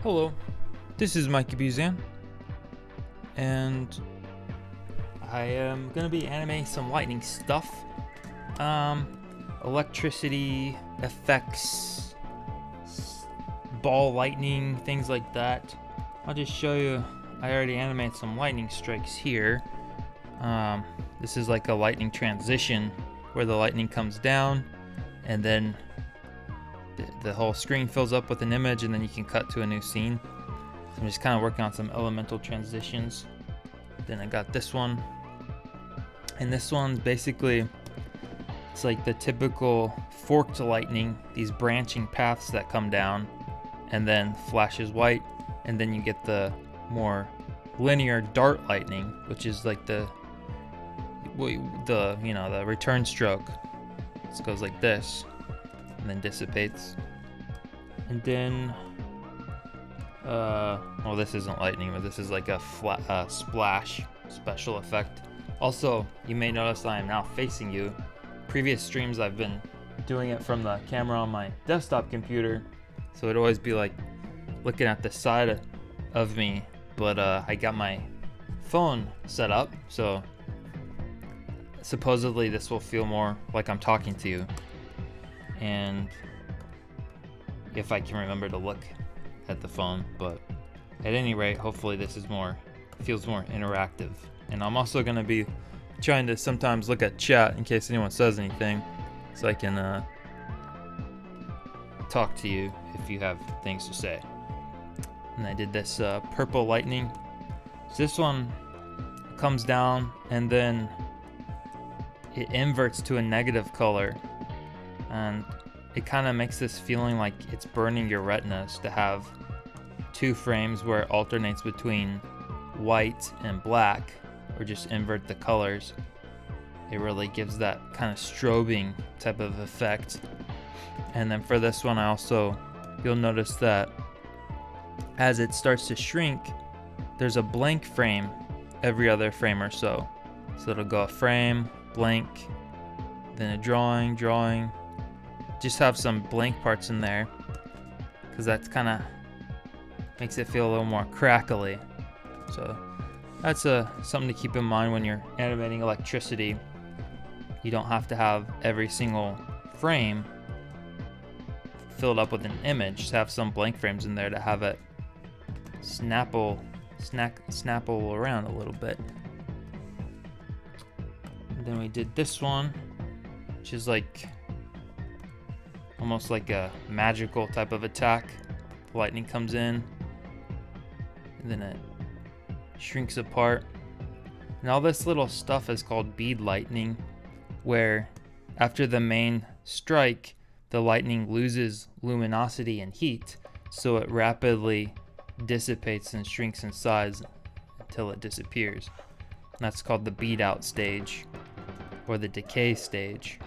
Hello, this is Mikey Buzan, and I am gonna be animating some lightning stuff. Electricity, effects, ball lightning, things like that. I'll just show you, I already animated some lightning strikes here. This is like a lightning transition where the lightning comes down and then the whole screen fills up with an image and then you can cut to a new scene. So I'm just kind of working on some elemental transitions. Then I got this one. And this one's basically, it's like the typical forked lightning, these branching paths that come down and then flashes white, and then you get the more linear dart lightning, which is like the return stroke. This goes like this and then dissipates. And then well, this isn't lightning, but this is like a flat splash special effect. Also, you may notice I am now facing you. Previous streams I've been doing it from the camera on my desktop computer, so it'd always be like looking at the side of me, but I got my phone set up, so supposedly this will feel more like I'm talking to you. And if I can remember to look at the phone, but at any rate, hopefully this is feels more interactive. And I'm also going to be trying to sometimes look at chat in case anyone says anything, so I can talk to you if you have things to say. And I did this purple lightning. So this one comes down and then it inverts to a negative color, and it kind of makes this feeling like it's burning your retinas to have two frames where it alternates between white and black, or just invert the colors. It really gives that kind of strobing type of effect. And then for this one, you'll notice that as it starts to shrink, there's a blank frame every other frame or so. So it'll go a frame, blank, then a drawing. Just have some blank parts in there, because that's kind of makes it feel a little more crackly. So that's something to keep in mind when you're animating electricity. You don't have to have every single frame filled up with an image. Just have some blank frames in there to have it snapple around a little bit. And then we did this one, which is like almost like a magical type of attack. The lightning comes in and then it shrinks apart. And all this little stuff is called bead lightning, where after the main strike, the lightning loses luminosity and heat, so it rapidly dissipates and shrinks in size until it disappears. And that's called the bead out stage, or the decay stage.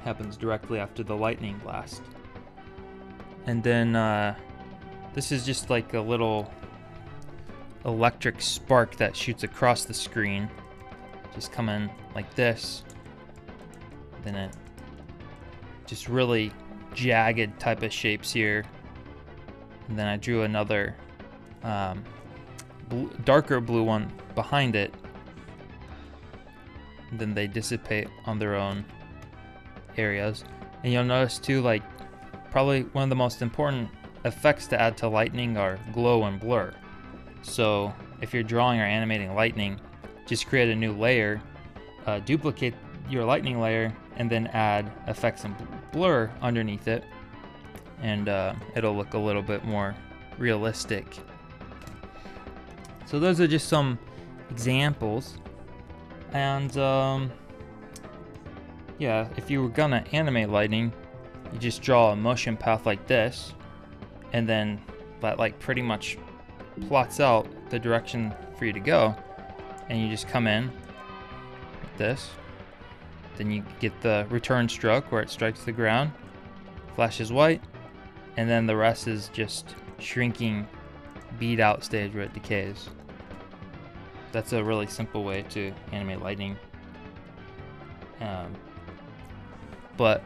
Happens directly after the lightning blast. And then this is just like a little electric spark that shoots across the screen, just coming like this. Then it just really jagged type of shapes here. And then I drew another darker blue one behind it. And then they dissipate on their own areas. And you'll notice too, like, probably one of the most important effects to add to lightning are glow and blur. So if you're drawing or animating lightning, just create a new layer, duplicate your lightning layer, and then add effects and blur underneath it, and it'll look a little bit more realistic. So those are just some examples. And yeah, if you were gonna animate lightning, you just draw a motion path like this, and then that like pretty much plots out the direction for you to go, and you just come in like this. Then you get the return stroke where it strikes the ground, flashes white, and then the rest is just shrinking bead out stage where it decays. That's a really simple way to animate lightning. But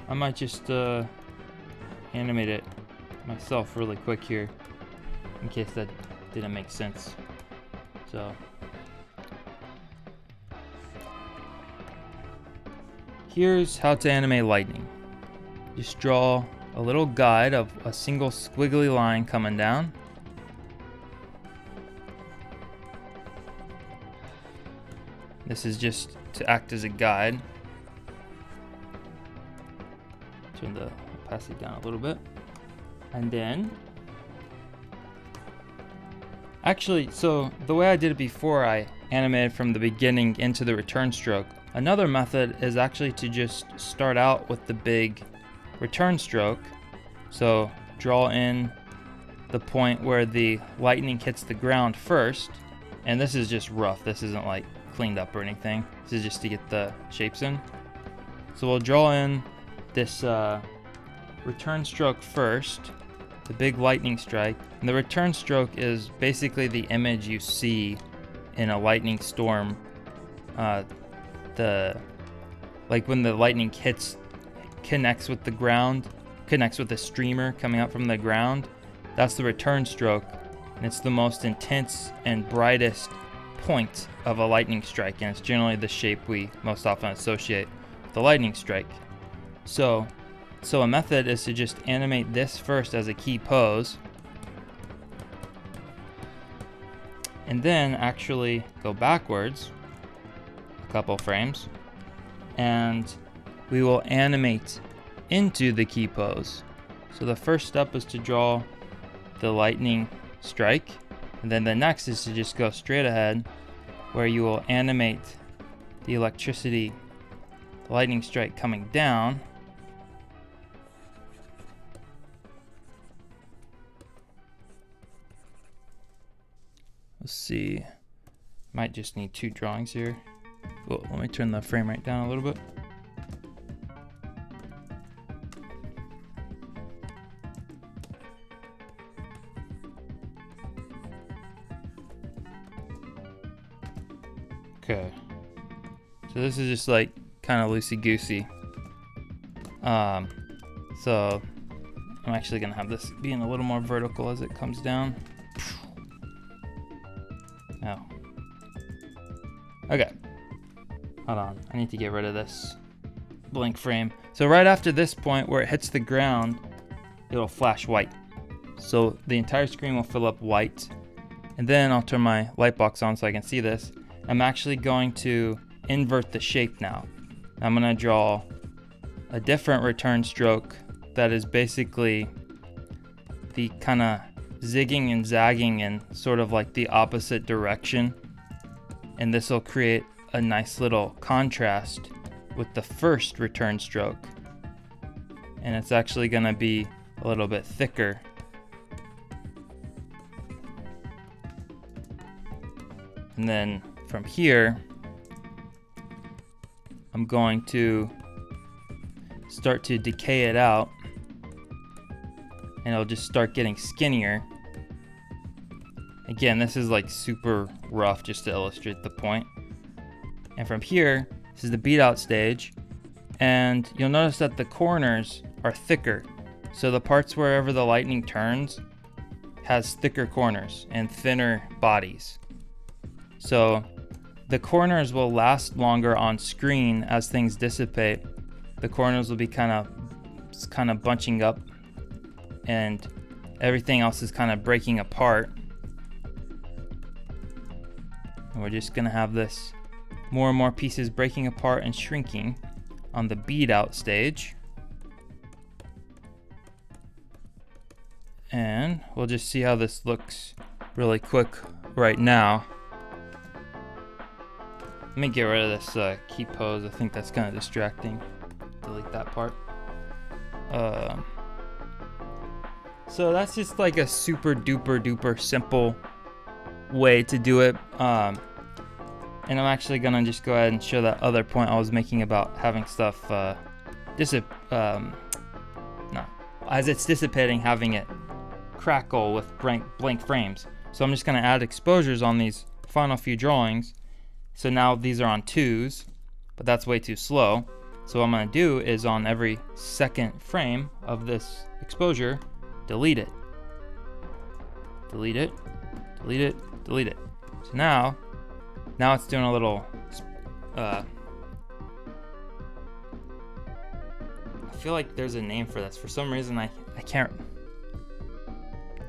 I might just animate it myself really quick here in case that didn't make sense. So here's how to animate lightning. Just draw a little guide of a single squiggly line coming down. This is just to act as a guide. Turn the opacity down a little bit. And then, actually, so the way I did it before, I animated from the beginning into the return stroke. Another method is actually to just start out with the big return stroke. So draw in the point where the lightning hits the ground first. And this is just rough. This isn't like cleaned up or anything. This is just to get the shapes in. So we'll draw in this return stroke first, the big lightning strike. And the return stroke is basically the image you see in a lightning storm. Like when the lightning connects with the ground, connects with the streamer coming up from the ground. That's the return stroke, and it's the most intense and brightest point of a lightning strike, and it's generally the shape we most often associate with the lightning strike. So a method is to just animate this first as a key pose, and then actually go backwards a couple frames, and we will animate into the key pose. So the first step is to draw the lightning strike, and then the next is to just go straight ahead where you will animate the electricity, the lightning strike coming down. Let's see, might just need 2 drawings here. Well, let me turn the frame rate down a little bit. Okay, so this is just like kind of loosey-goosey. So I'm actually gonna have this being a little more vertical as it comes down. Oh. Okay, hold on, I need to get rid of this blank frame. So right after this point where it hits the ground, it'll flash white. So the entire screen will fill up white. And then I'll turn my light box on so I can see this. I'm actually going to invert the shape now. I'm gonna draw a different return stroke that is basically the kind of zigging and zagging in sort of like the opposite direction. And this will create a nice little contrast with the first return stroke. And it's actually gonna be a little bit thicker. And then from here, I'm going to start to decay it out, and it'll just start getting skinnier. Again, this is like super rough just to illustrate the point. And from here, this is the beat out stage, and you'll notice that the corners are thicker. So the parts wherever the lightning turns has thicker corners and thinner bodies. So the corners will last longer on screen as things dissipate. The corners will be kind of bunching up, and everything else is kind of breaking apart. And we're just gonna have this more and more pieces breaking apart and shrinking on the bead out stage. And we'll just see how this looks really quick right now. Let me get rid of this key pose. I think that's kind of distracting. Delete that part. So that's just like a super duper simple way to do it. And I'm actually gonna just go ahead and show that other point I was making about having stuff as it's dissipating, having it crackle with blank frames. So I'm just gonna add exposures on these final few drawings. So now these are on 2s, but that's way too slow. So what I'm gonna do is on every second frame of this exposure, delete it, delete it, delete it, delete it. So now it's doing a little, I feel like there's a name for this. For some reason, I can't,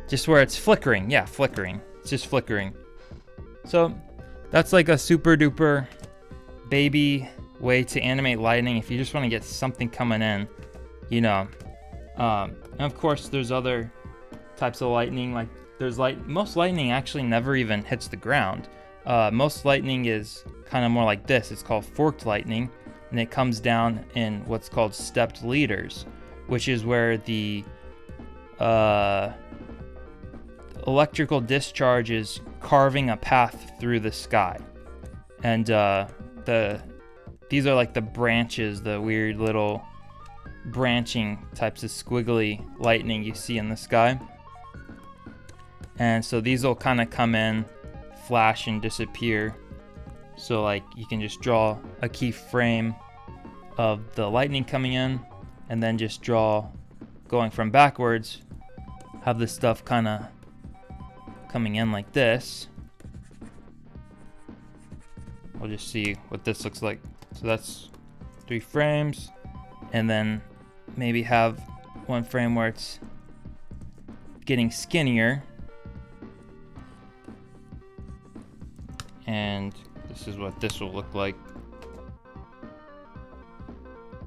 just where it's flickering. Yeah, flickering. It's just flickering. So that's like a super duper baby way to animate lightning if you just want to get something coming in, you know. And of course, there's other types of lightning. Like there's most lightning actually never even hits the ground. Most lightning is kind of more like this. It's called forked lightning, and it comes down in what's called stepped leaders, which is where the electrical discharge is carving a path through the sky. And these are like the branches, the weird little branching types of squiggly lightning you see in the sky. And so these will kind of come in, flash, and disappear. So like you can just draw a key frame of the lightning coming in, and then just draw going from backwards, have this stuff kind of coming in like this. We'll just see what this looks like. So that's 3 frames, and then maybe have one frame where it's getting skinnier, and this is what this will look like.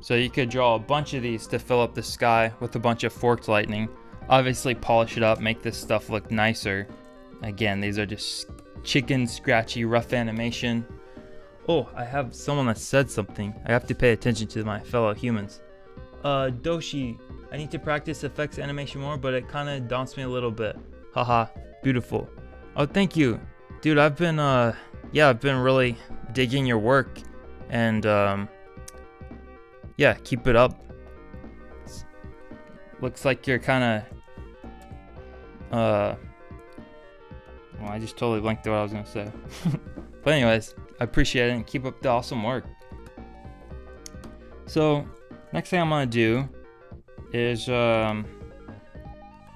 So you could draw a bunch of these to fill up the sky with a bunch of forked lightning. Obviously polish it up, make this stuff look nicer. Again, these are just chicken scratchy rough animation. Oh, I have someone that said something. I have to pay attention to my fellow humans. Doshi, I need to practice effects animation more, but it kind of daunts me a little bit. Haha, beautiful. Oh, thank you. Dude, I've been really digging your work, and yeah, keep it up. Looks like you're kind of well, I just totally blanked out what I was gonna say. But anyways, I appreciate it, and keep up the awesome work. So next thing I'm gonna do is well,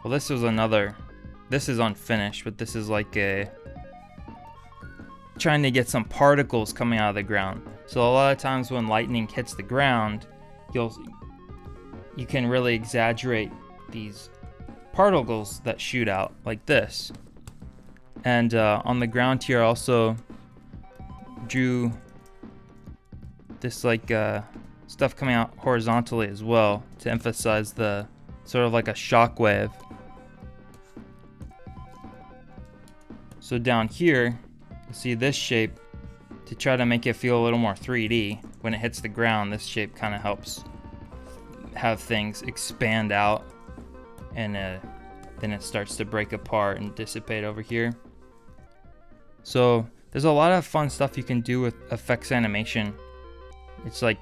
this is unfinished, but this is like trying to get some particles coming out of the ground. So a lot of times when lightning hits the ground, you can really exaggerate these particles that shoot out like this. And on the ground here, I also drew this like stuff coming out horizontally as well to emphasize the sort of like a shock wave. So down here, you see this shape. To try to make it feel a little more 3D, when it hits the ground, this shape kind of helps have things expand out, and then it starts to break apart and dissipate over here. So there's a lot of fun stuff you can do with effects animation. It's like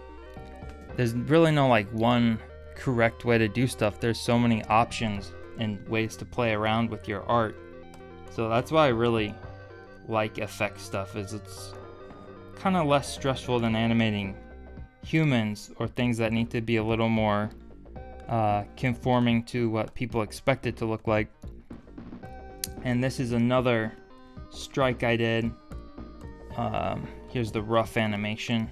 there's really no like one correct way to do stuff. There's so many options and ways to play around with your art. So that's why I really like effect stuff, is it's kind of less stressful than animating humans or things that need to be a little more conforming to what people expect it to look like. And this is another strike I did. Here's the rough animation.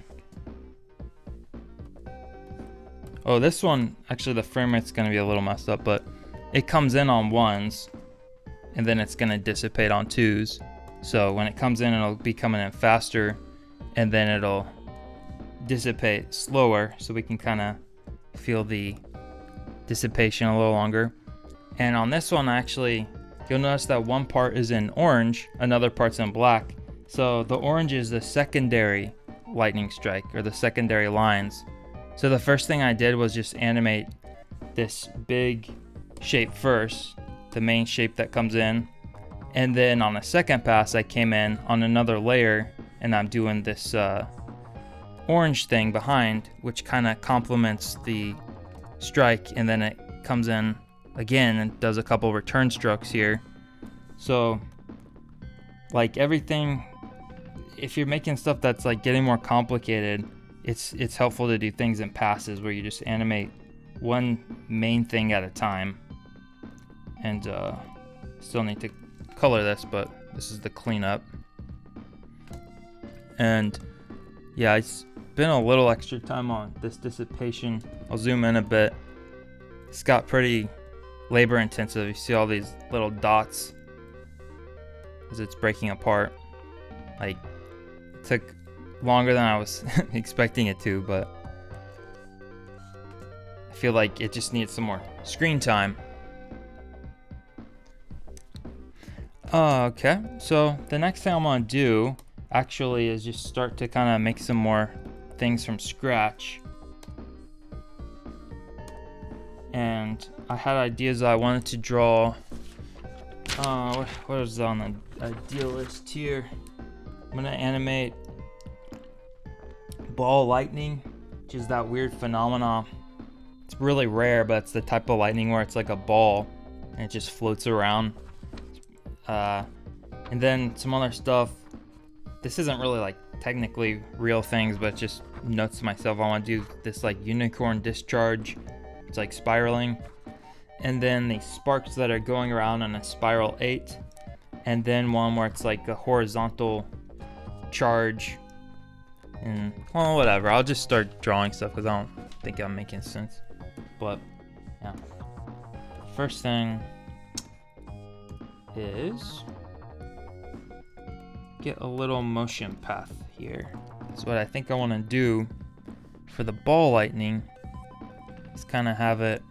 Oh, this one, actually the frame rate's gonna be a little messed up, but it comes in on 1s and then it's gonna dissipate on 2s. So when it comes in, it'll be coming in faster, and then it'll dissipate slower, so we can kind of feel the dissipation a little longer. And on this one, actually, you'll notice that one part is in orange, another part's in black. So the orange is the secondary lightning strike, or the secondary lines. So the first thing I did was just animate this big shape first, the main shape that comes in. And then on the second pass, I came in on another layer, and I'm doing this orange thing behind, which kind of complements the strike. And then it comes in again and does a couple return strokes here. So like everything, if you're making stuff that's like getting more complicated, it's helpful to do things in passes where you just animate one main thing at a time. And still need to color this, but this is the cleanup. And yeah, I spent a little extra time on this dissipation. I'll zoom in a bit. It's got pretty labor intensive. You see all these little dots as it's breaking apart. Like, it took longer than I was expecting it to, but I feel like it just needs some more screen time. Okay, so the next thing I'm gonna do actually is just start to kind of make some more things from scratch. And I had ideas I wanted to draw. What is on the idea list here? I'm gonna animate ball lightning, which is that weird phenomenon. It's really rare, but it's the type of lightning where it's like a ball and it just floats around. And then some other stuff. This isn't really like technically real things, but just notes to myself. I want to do this like unicorn discharge. It's like spiraling. And then the sparks that are going around on a spiral 8. And then one where it's like a horizontal charge. And well, whatever. I'll just start drawing stuff because I don't think I'm making sense. But yeah. First thing is get a little motion path here. So what I think I want to do for the ball lightning is kind of have it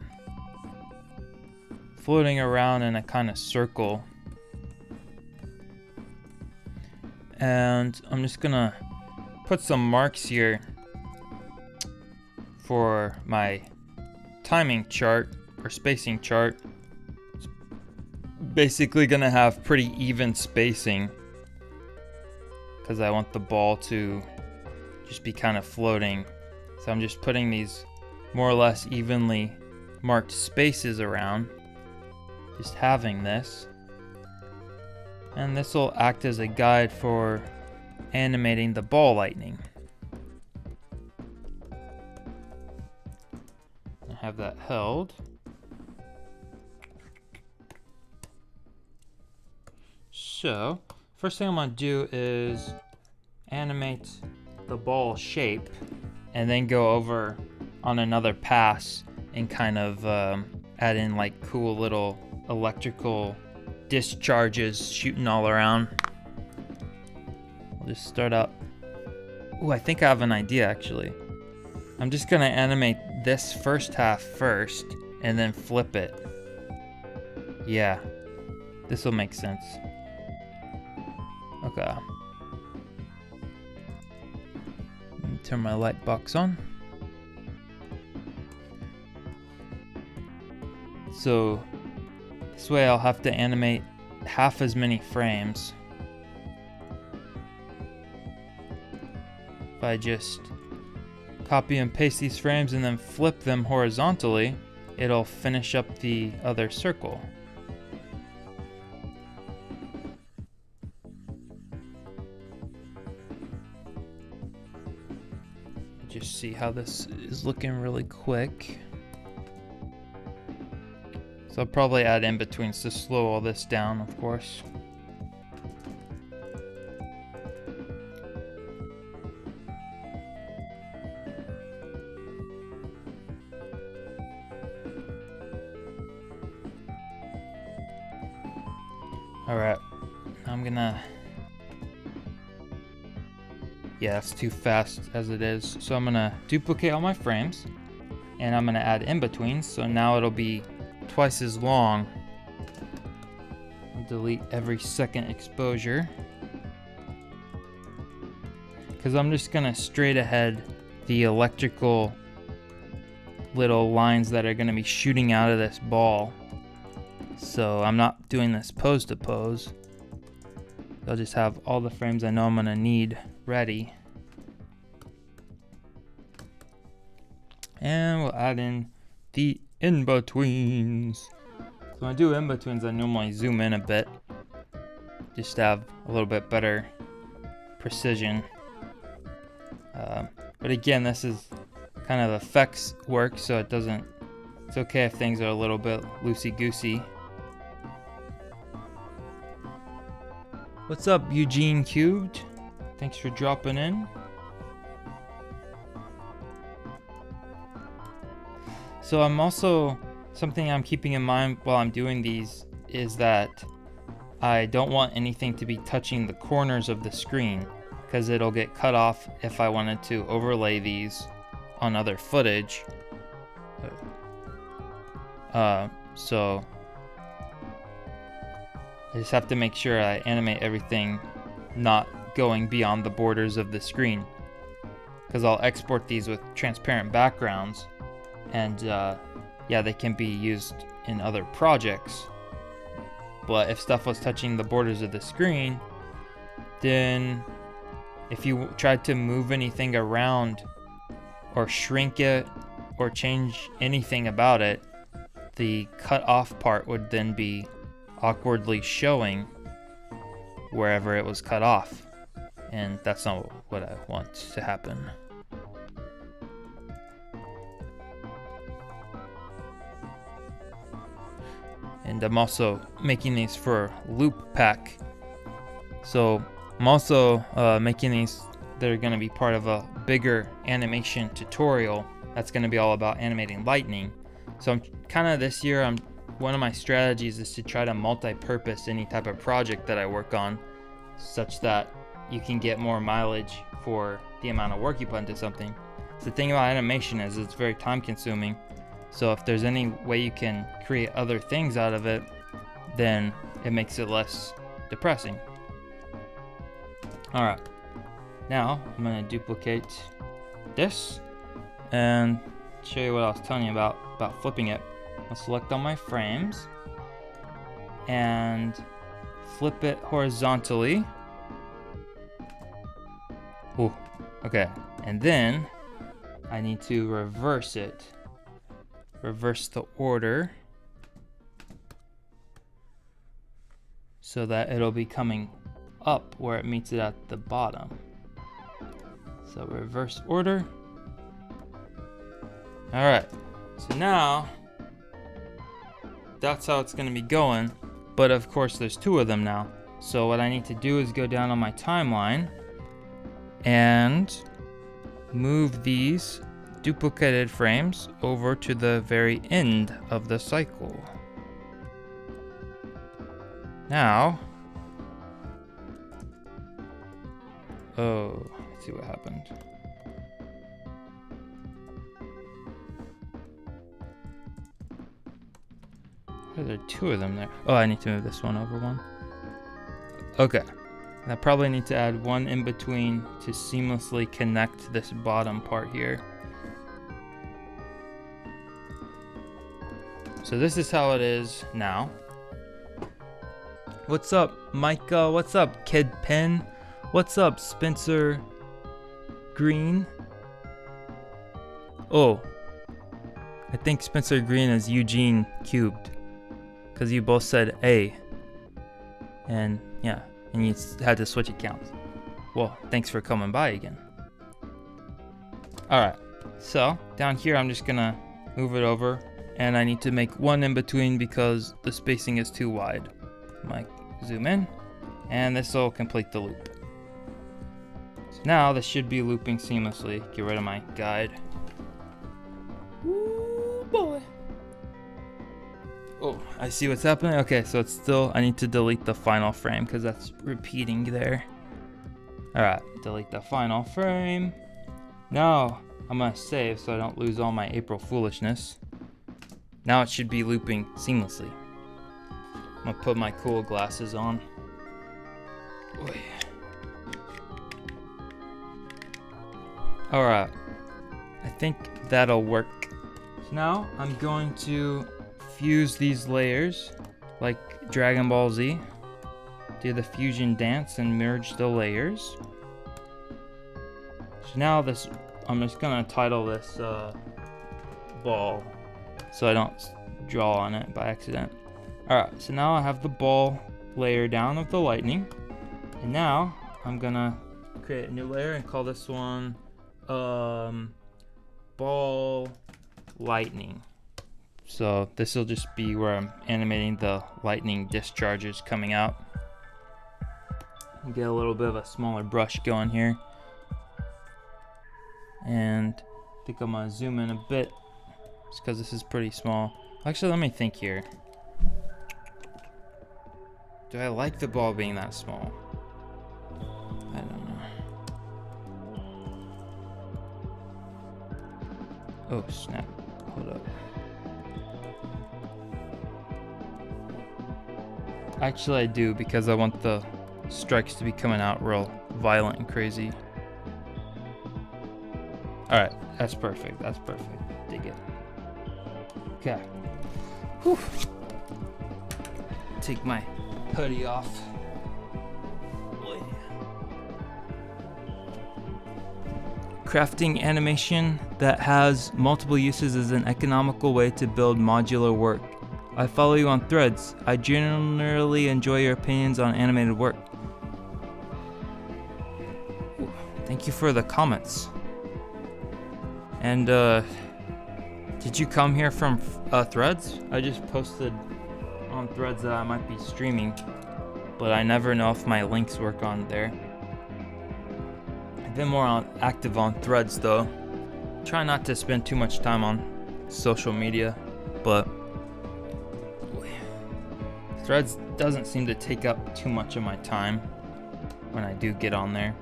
floating around in a kind of circle. And I'm just gonna put some marks here for my timing chart or spacing chart. It's basically gonna have pretty even spacing because I want the ball to just be kind of floating. So I'm just putting these more or less evenly marked spaces around, just having this. And this will act as a guide for animating the ball lightning. I have that held. So, first thing I'm going to do is animate the ball shape and then go over on another pass and kind of add in like cool little electrical discharges shooting all around. I'll just start out. Ooh, I think I have an idea actually. I'm just gonna animate this first half first and then flip it. Yeah, this will make sense. Okay. Let me turn my light box on. So this way I'll have to animate half as many frames. If I just copy and paste these frames and then flip them horizontally, it'll finish up the other circle. Just see how this is looking really quick. So I'll probably add in betweens to slow all this down, of course. Alright, I'm gonna... Yeah, it's too fast as it is. So I'm gonna duplicate all my frames and I'm gonna add in-betweens. So now it'll be twice as long. I'll delete every second exposure because I'm just gonna straight ahead the electrical little lines that are gonna be shooting out of this ball. So I'm not doing this pose to pose. I'll just have all the frames I know I'm gonna need ready. And we'll add in the in-betweens. So when I do in-betweens, I normally zoom in a bit, just to have a little bit better precision. But again, this is kind of effects work, so it's okay if things are a little bit loosey-goosey. What's up, Eugene Cubed? Thanks for dropping in. So something I'm keeping in mind while I'm doing these is that I don't want anything to be touching the corners of the screen, because it'll get cut off if I wanted to overlay these on other footage. So I just have to make sure I animate everything not going beyond the borders of the screen, because I'll export these with transparent backgrounds, and yeah, they can be used in other projects. But if stuff was touching the borders of the screen, then if you tried to move anything around or shrink it or change anything about it, the cut off part would then be awkwardly showing wherever it was cut off, and that's not what I want to happen. And I'm also making these for Loop Pack, so I'm also making these. They're going to be part of a bigger animation tutorial that's going to be all about animating lightning. So I'm kind of this year, one of my strategies is to try to multi-purpose any type of project that I work on, such that you can get more mileage for the amount of work you put into something. So the thing about animation is it's very time consuming. So if there's any way you can create other things out of it, then it makes it less depressing. All right, now I'm gonna duplicate this and show you what I was telling you about flipping it. I'll select all my frames and flip it horizontally. Ooh, okay, and then I need to reverse it. Reverse the order so that it'll be coming up where it meets it at the bottom. So reverse order. All right, so now that's how it's gonna be going, but of course there's two of them now. So what I need to do is go down on my timeline and move these duplicated frames over to the very end of the cycle. Now, let's see what happened. Why are there two of them there? Oh, I need to move this one over one. Okay. I probably need to add one in between to seamlessly connect this bottom part here. So this is how it is now. What's up, Micah? What's up, Kid Pen? What's up, Spencer Green? Oh, I think Spencer Green is Eugene Cubed, because you both said A. And yeah, and you had to switch accounts. Well, thanks for coming by again. All right, so down here I'm just gonna move it over, and I need to make one in between because the spacing is too wide. Zoom in, and this will complete the loop. So now this should be looping seamlessly. Get rid of my guide. Ooh, boy. Oh, I see what's happening. Okay, so it's still, I need to delete the final frame because that's repeating there. All right, delete the final frame. Now I'm gonna save so I don't lose all my April foolishness. Now it should be looping seamlessly. I'm gonna put my cool glasses on. Oy. All right, I think that'll work. So now I'm going to fuse these layers like Dragon Ball Z. Do the fusion dance and merge the layers. So now this, I'm just gonna title this ball so I don't draw on it by accident. Alright, so now I have the ball layer down of the lightning, and now I'm gonna create a new layer and call this one ball lightning. So this will just be where I'm animating the lightning discharges coming out. Get a little bit of a smaller brush going here. And I think I'm gonna zoom in a bit just because this is pretty small. Actually, let me think here. Do I like the ball being that small? I don't know. Oh snap, hold up. Actually I do, because I want the strikes to be coming out real violent and crazy. Alright, that's perfect, that's perfect. Dig it. Okay. Whew. Take my hoodie off. Crafting animation that has multiple uses is an economical way to build modular work. I follow you on Threads. I generally enjoy your opinions on animated work. Ooh, thank you for the comments. And did you come here from Threads? I just posted on Threads that I might be streaming, but I never know if my links work on there. I've been more active on Threads though. Try not to spend too much time on social media, but Threads doesn't seem to take up too much of my time when I do get on there.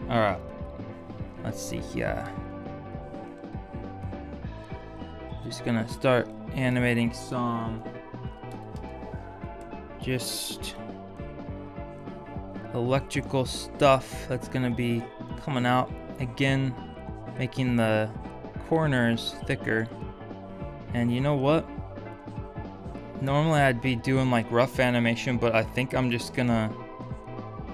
Alright, let's see here. Just gonna start animating some just electrical stuff that's gonna be coming out. Again, making the corners thicker. And you know what? Normally I'd be doing like rough animation, but I think I'm just gonna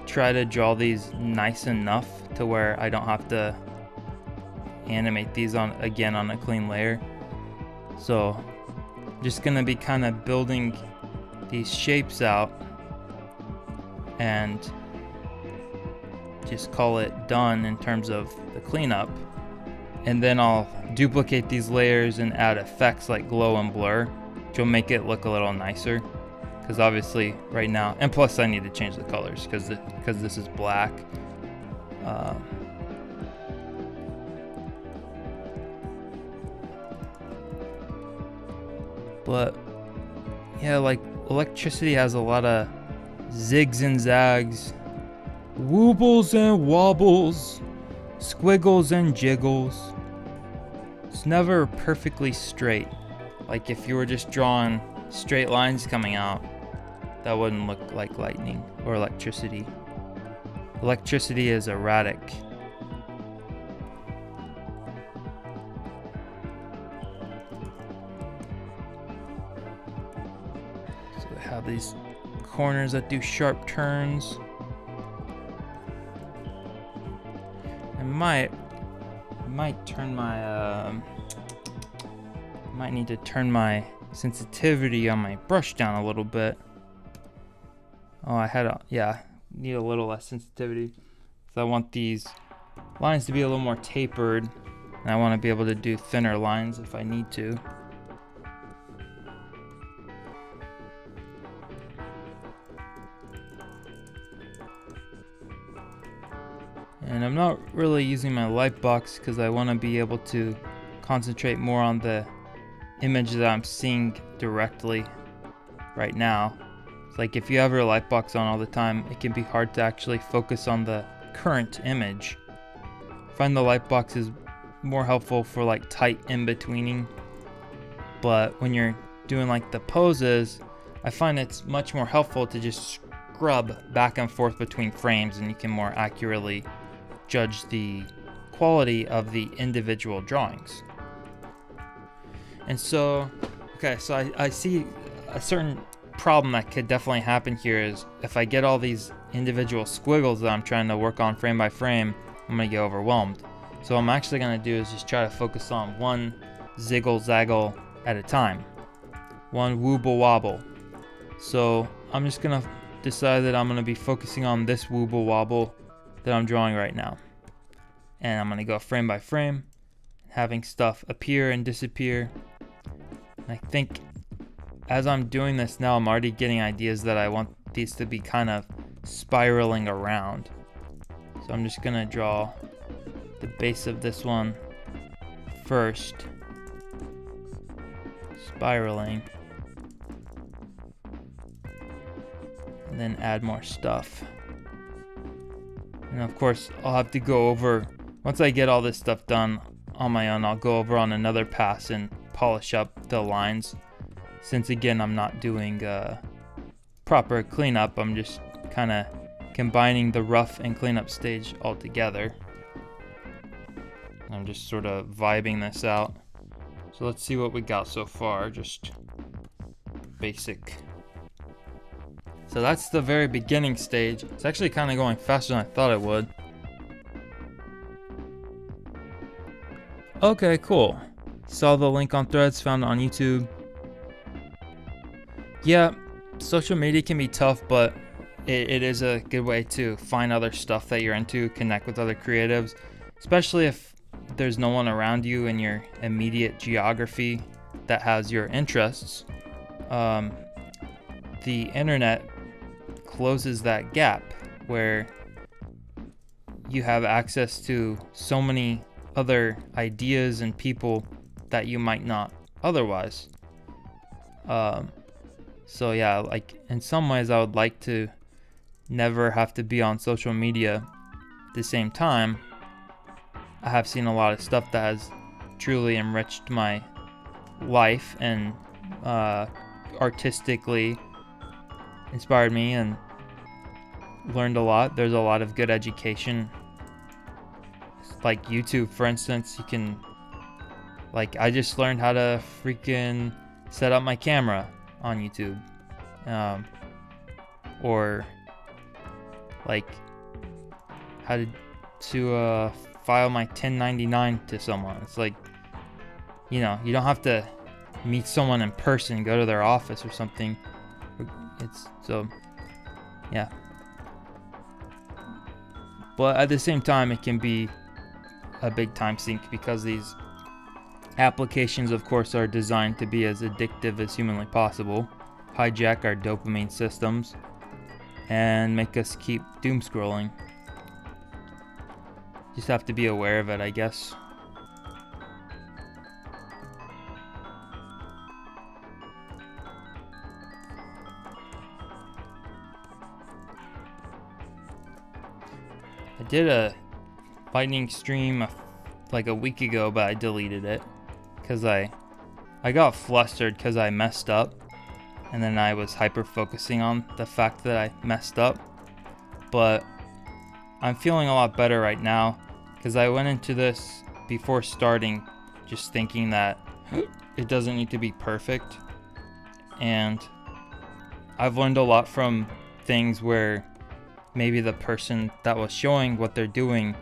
try to draw these nice enough to where I don't have to animate these on again on a clean layer. So just gonna be kind of building these shapes out and just call it done in terms of the cleanup. And then I'll duplicate these layers and add effects like glow and blur, which will make it look a little nicer. Because obviously right now, and plus I need to change the colors because this is black. But yeah, like electricity has a lot of zigs and zags, woobles and wobbles, squiggles and jiggles. It's never perfectly straight. Like if you were just drawing straight lines coming out, that wouldn't look like lightning or electricity. Electricity is erratic. So we have these corners that do sharp turns. I might turn my might need to turn my sensitivity on my brush down a little bit. Oh, need a little less sensitivity. So I want these lines to be a little more tapered, and I want to be able to do thinner lines if I need to. And I'm not really using my light box because I want to be able to concentrate more on the image that I'm seeing directly right now. It's like if you have your light box on all the time, it can be hard to actually focus on the current image. I find the light box is more helpful for like tight in-betweening, but when you're doing like the poses, I find it's much more helpful to just scrub back and forth between frames, and you can more accurately judge the quality of the individual drawings. And so, okay, so I see a certain problem that could definitely happen here is if I get all these individual squiggles that I'm trying to work on frame by frame, I'm gonna get overwhelmed. So what I'm actually gonna do is just try to focus on one ziggle zaggle at a time, one wooble wobble. So I'm just gonna decide that I'm gonna be focusing on this wooble wobble that I'm drawing right now. And I'm gonna go frame by frame, having stuff appear and disappear. And I think as I'm doing this now, I'm already getting ideas that I want these to be kind of spiraling around. So I'm just gonna draw the base of this one first, spiraling, and then add more stuff. And of course, I'll have to go over, once I get all this stuff done on my own, I'll go over on another pass and polish up the lines. Since again, I'm not doing proper cleanup, I'm just kind of combining the rough and cleanup stage all together. I'm just sort of vibing this out. So let's see what we got so far, just basic. So that's the very beginning stage. It's actually kind of going faster than I thought it would. Okay, cool. Saw the link on Threads, found it on YouTube. Yeah, social media can be tough, but it is a good way to find other stuff that you're into, connect with other creatives, especially if there's no one around you in your immediate geography that has your interests. The internet closes that gap where you have access to so many other ideas and people that you might not otherwise. So yeah, like in some ways I would like to never have to be on social media. At the same time, I have seen a lot of stuff that has truly enriched my life and artistically inspired me and learned a lot. There's a lot of good education. Like YouTube, for instance, you can, like, I just learned how to freaking set up my camera on YouTube. Or like how to file my 1099 to someone. It's like, you know, you don't have to meet someone in person, go to their office or something. It's so, yeah. But at the same time, it can be a big time sink because these applications, of course, are designed to be as addictive as humanly possible, hijack our dopamine systems, and make us keep doom scrolling. Just have to be aware of it, I guess. I did a lightning stream like a week ago, but I deleted it because I got flustered because I messed up, and then I was hyper focusing on the fact that I messed up. But I'm feeling a lot better right now because I went into this before starting just thinking that it doesn't need to be perfect, and I've learned a lot from things where maybe the person that was showing what they're doing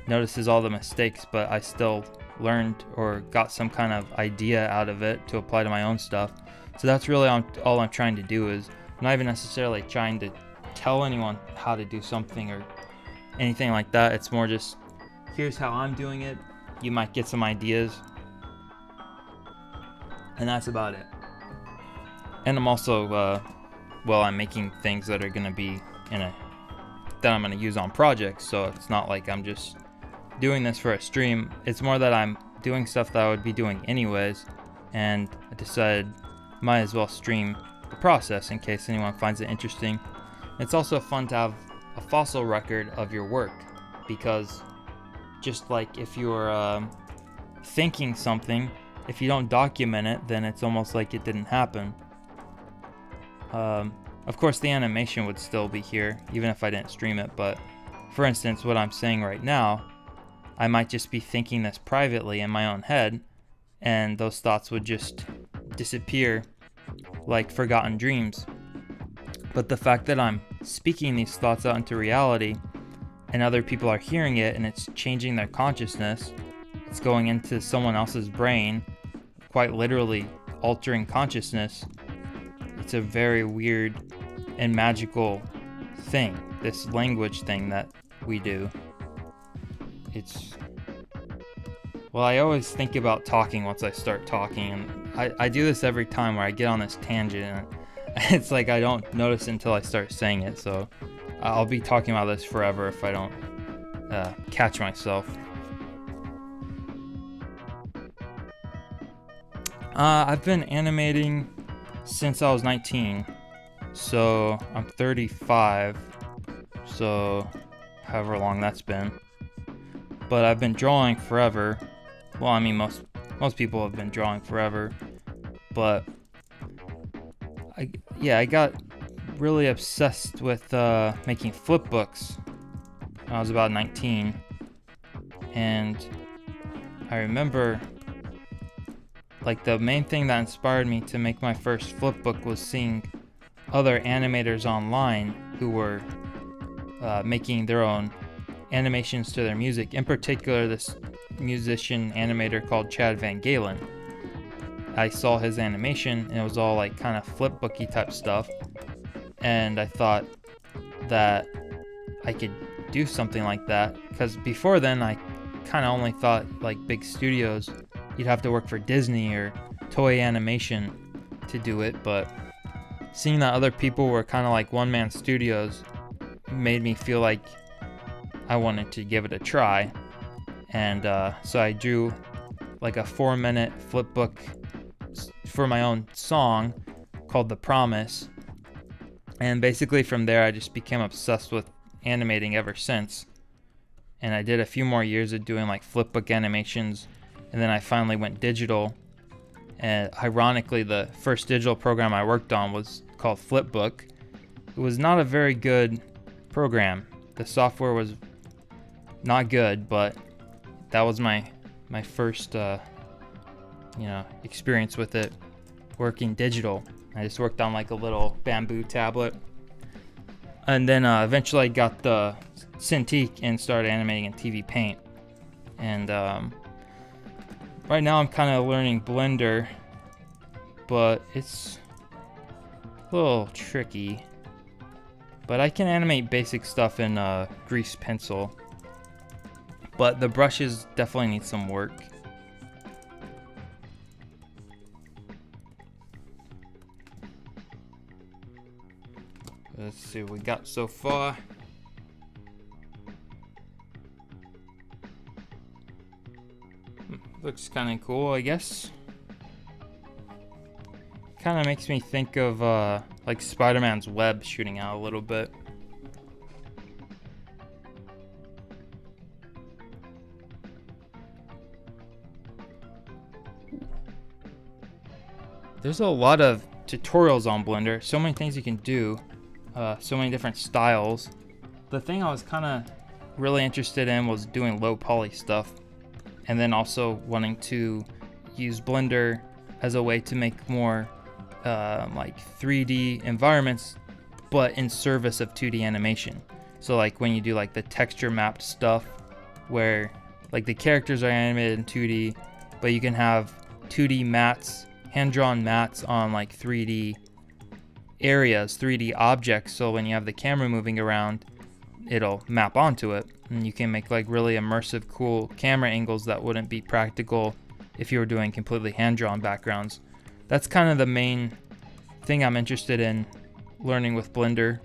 notices all the mistakes, but I still learned or got some kind of idea out of it to apply to my own stuff. So that's really all I'm trying to do. Is I'm not even necessarily trying to tell anyone how to do something or anything like that. It's more just, here's how I'm doing it. You might get some ideas, and that's about it. And I'm also, I'm making things that are gonna be that I'm gonna use on projects. So it's not like I'm just doing this for a stream. It's more that I'm doing stuff that I would be doing anyways, and I decided might as well stream the process in case anyone finds it interesting. It's also fun to have a fossil record of your work, because just like if you're thinking something, if you don't document it, then it's almost like it didn't happen. Of course, the animation would still be here even if I didn't stream it, but for instance, what I'm saying right now, I might just be thinking this privately in my own head, and those thoughts would just disappear like forgotten dreams. But the fact that I'm speaking these thoughts out into reality and other people are hearing it and it's changing their consciousness, it's going into someone else's brain, quite literally altering consciousness. It's a very weird and magical thing, this language thing that we do. I always think about talking once I start talking, and I do this every time where I get on this tangent, and it's like I don't notice until I start saying it. So I'll be talking about this forever if I don't catch myself. I've been animating since I was 19, so I'm 35, so however long that's been. But I've been drawing forever. Well, I mean, most people have been drawing forever, but I got really obsessed with making flip books when I was about 19, and I remember like the main thing that inspired me to make my first flip book was seeing other animators online who were making their own animations to their music. In particular, this musician animator called Chad Van Galen. I saw his animation and it was all like kind of flip booky type stuff, and I thought that I could do something like that, because before then I kind of only thought like big studios, you'd have to work for Disney or Toei Animation to do it, but seeing that other people were kind of like one-man studios made me feel like I wanted to give it a try. And so I drew like a 4-minute flip book for my own song called The Promise, and basically from there I just became obsessed with animating ever since. And I did a few more years of doing like flip book animations, and then I finally went digital. And ironically, the first digital program I worked on was called Flipbook. It was not a very good program. The software was not good, but that was my first experience with it, working digital. I just worked on like a little bamboo tablet, and then eventually I got the Cintiq and started animating in TVPaint. And right now I'm kind of learning Blender, but it's a little tricky. But I can animate basic stuff in grease pencil, but the brushes definitely need some work. Let's see what we got so far. Looks kind of cool, I guess. Kind of makes me think of like Spider-Man's web shooting out a little bit. There's a lot of tutorials on Blender, so many things you can do, so many different styles. The thing I was kind of really interested in was doing low poly stuff, and then also wanting to use Blender as a way to make more like 3D environments, but in service of 2D animation. So like when you do like the texture mapped stuff, where like the characters are animated in 2D, but you can have 2D mats, hand-drawn mats on like 3D areas, 3D objects, so when you have the camera moving around, it'll map onto it, and you can make like really immersive, cool camera angles that wouldn't be practical if you were doing completely hand-drawn backgrounds. That's kind of the main thing I'm interested in learning with Blender.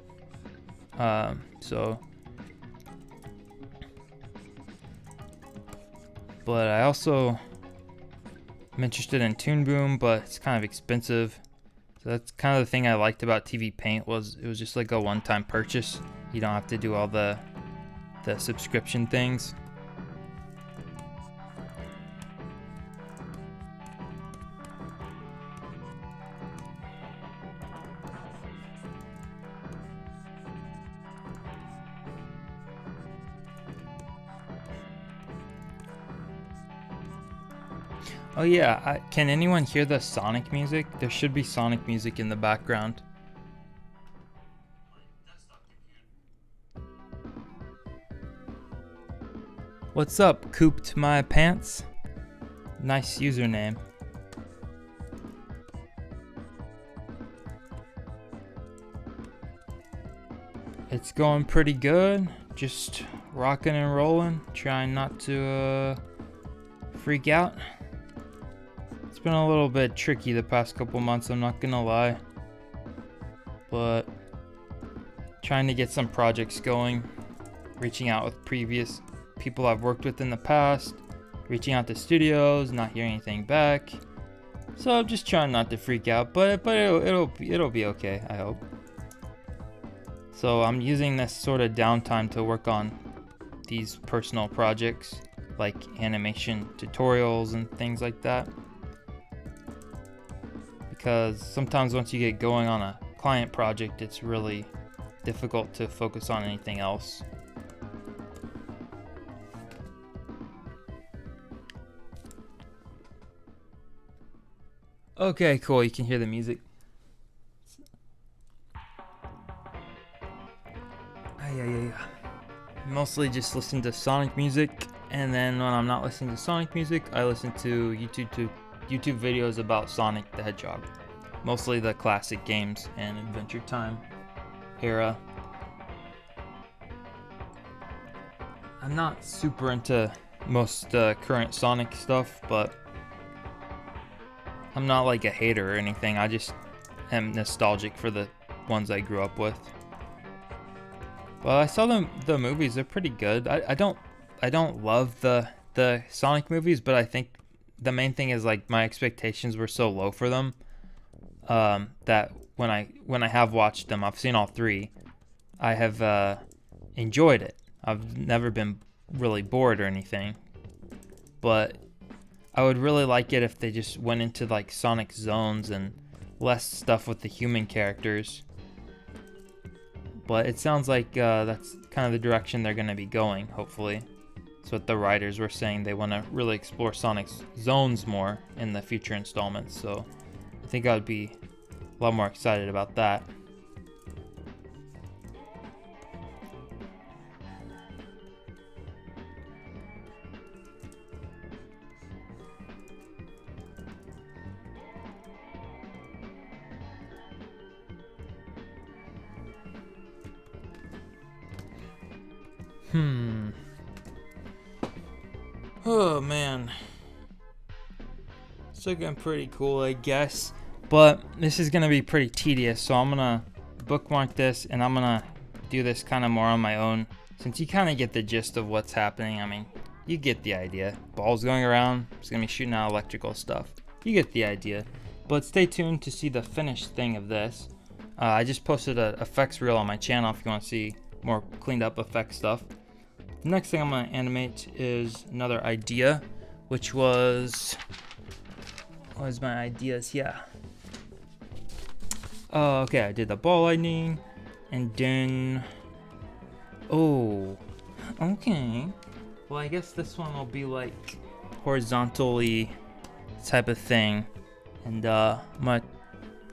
But I also am interested in Toon Boom, but it's kind of expensive. So that's kind of the thing I liked about TVPaint, was it was just like a one-time purchase. You don't have to do all the subscription things. Oh yeah, can anyone hear the Sonic music? There should be Sonic music in the background. What's up, Cooped My Pants? Nice username. It's going pretty good. Just rocking and rolling, trying not to freak out. It's been a little bit tricky the past couple months, I'm not gonna lie. but trying to get some projects going, reaching out with previous people I've worked with in the past, reaching out to studios, not hearing anything back. So I'm just trying not to freak out, but it'll be okay, I hope. So I'm using this sort of downtime to work on these personal projects like animation tutorials and things like that. Because sometimes once you get going on a client project, it's really difficult to focus on anything else. Okay, cool. You can hear the music. Mostly just listen to Sonic music, and then when I'm not listening to Sonic music, I listen to YouTube videos about Sonic the Hedgehog. Mostly the classic games and Adventure Time era. I'm not super into most current Sonic stuff, but I'm not like a hater or anything. I just am nostalgic for the ones I grew up with. Well, I saw the movies. They're pretty good. I don't love the Sonic movies, but I think the main thing is like my expectations were so low for them that when I have watched them, I've seen all three. I have enjoyed it. I've never been really bored or anything, but I would really like it if they just went into like Sonic zones and less stuff with the human characters. But it sounds like that's kind of the direction they're going to be going, hopefully. That's what the writers were saying. They want to really explore Sonic's zones more in the future installments. So I think I would be a lot more excited about that. Oh man, it's looking pretty cool, I guess, but this is gonna be pretty tedious, so I'm gonna bookmark this and I'm gonna do this kind of more on my own, since you kind of get the gist of what's happening. I mean, you get the idea. Balls going around, it's gonna be shooting out electrical stuff. You get the idea, but stay tuned to see the finished thing of this. I just posted an effects reel on my channel if you want to see more cleaned up effect stuff. The next thing I'm going to animate is another idea, which was... What was my ideas? Yeah. Okay, I did the ball lightning, and then... Oh, okay. Well, I guess this one will be like horizontally type of thing. And I'm going to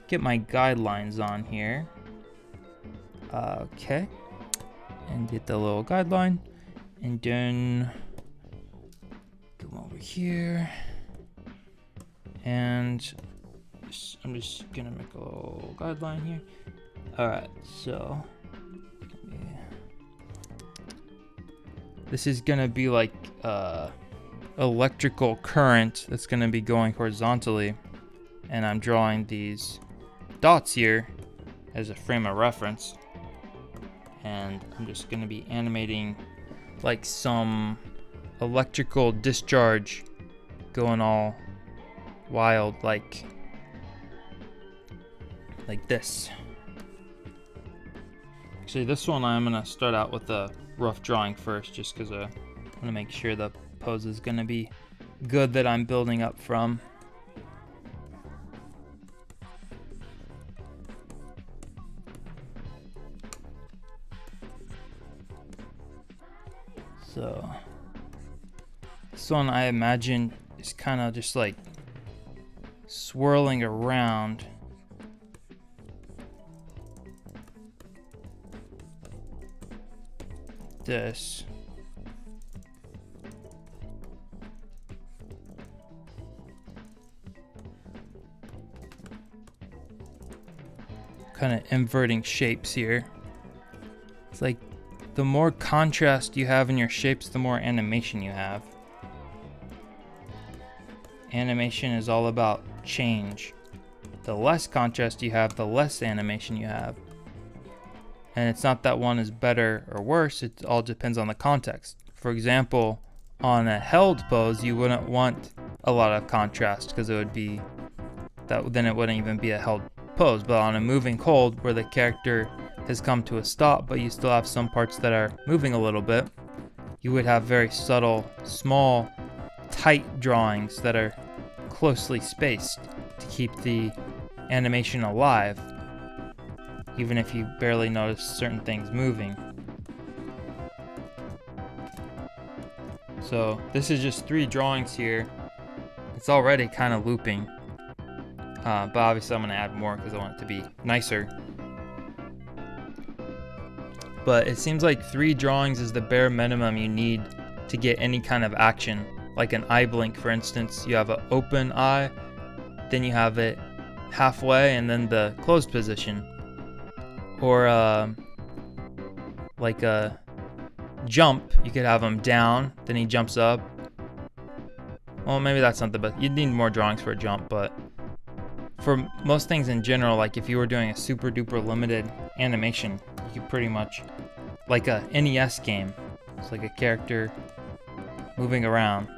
get my guidelines on here. Okay. And get the little guideline. And then come over here, and I'm just gonna make a little guideline here. Alright, so this is gonna be like electrical current that's gonna be going horizontally, and I'm drawing these dots here as a frame of reference, and I'm just gonna be animating like some electrical discharge going all wild, like this. Actually, this one I'm gonna start out with a rough drawing first, just because I want to make sure the pose is gonna be good that I'm building up from. So this one I imagine is kind of just like swirling around. This. Kind of inverting shapes here. It's like the more contrast you have in your shapes, the more animation you have. Animation is all about change. The less contrast you have, the less animation you have. And it's not that one is better or worse, it all depends on the context. For example, on a held pose, you wouldn't want a lot of contrast because it would be that, then it wouldn't even be a held pose. But on a moving hold, where the character has come to a stop, but you still have some parts that are moving a little bit, you would have very subtle, small, tight drawings that are closely spaced to keep the animation alive, even if you barely notice certain things moving. So this is just 3 drawings here. It's already kind of looping, but obviously I'm going to add more because I want it to be nicer. But it seems like 3 drawings is the bare minimum you need to get any kind of action. Like an eye blink, for instance, you have an open eye, then you have it halfway, and then the closed position. Or like a jump, you could have him down, then he jumps up. Well, maybe that's not the best. You'd need more drawings for a jump, but for most things in general, like if you were doing a super duper limited animation, you could pretty much, like a NES game, it's like a character moving around.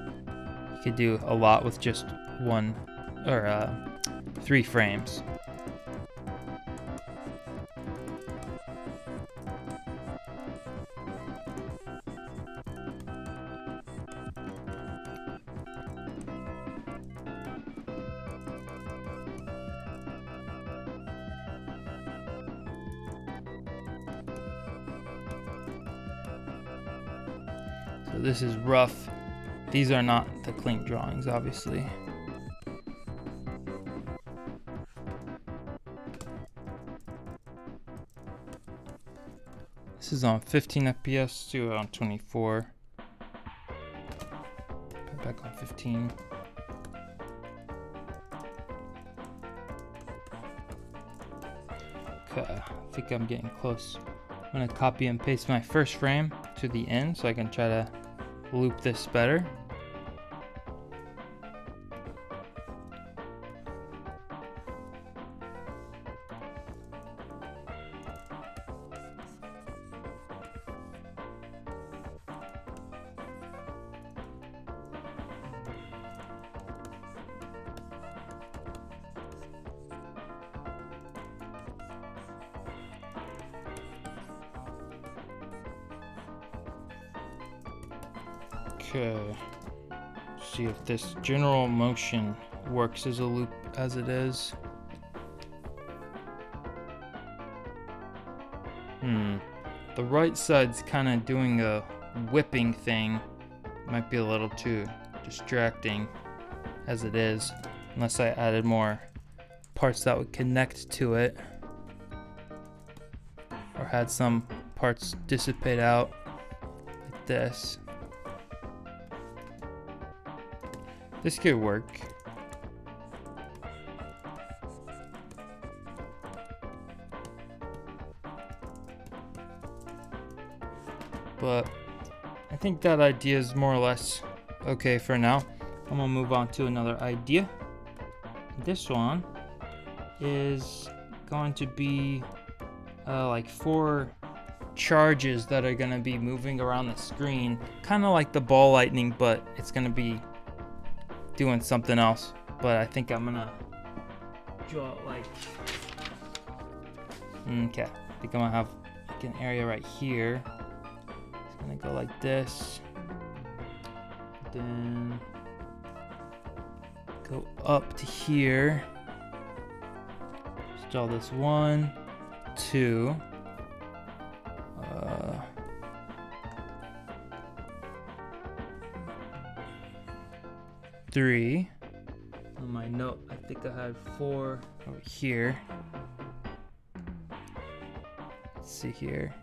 You could do a lot with just 1 or 3 frames. So this is rough. These are not the clean drawings, obviously. This is on 15 FPS to on 24. Put back on 15. Okay, I think I'm getting close. I'm gonna copy and paste my first frame to the end so I can try to loop this better. Okay, see if this general motion works as a loop as it is. The right side's kind of doing a whipping thing. Might be a little too distracting as it is, unless I added more parts that would connect to it, or had some parts dissipate out like this. This could work. But I think that idea is more or less okay for now. I'm gonna move on to another idea. This one is going to be like 4 charges that are gonna be moving around the screen, kind of like the ball lightning, but it's gonna be doing something else. But I think I'm gonna draw it like, okay, I think I'm gonna have like an area right here. It's gonna go like this, then go up to here. Let's draw this 1, 2, 3. On my note, I think I had 4 over here. Let's see here.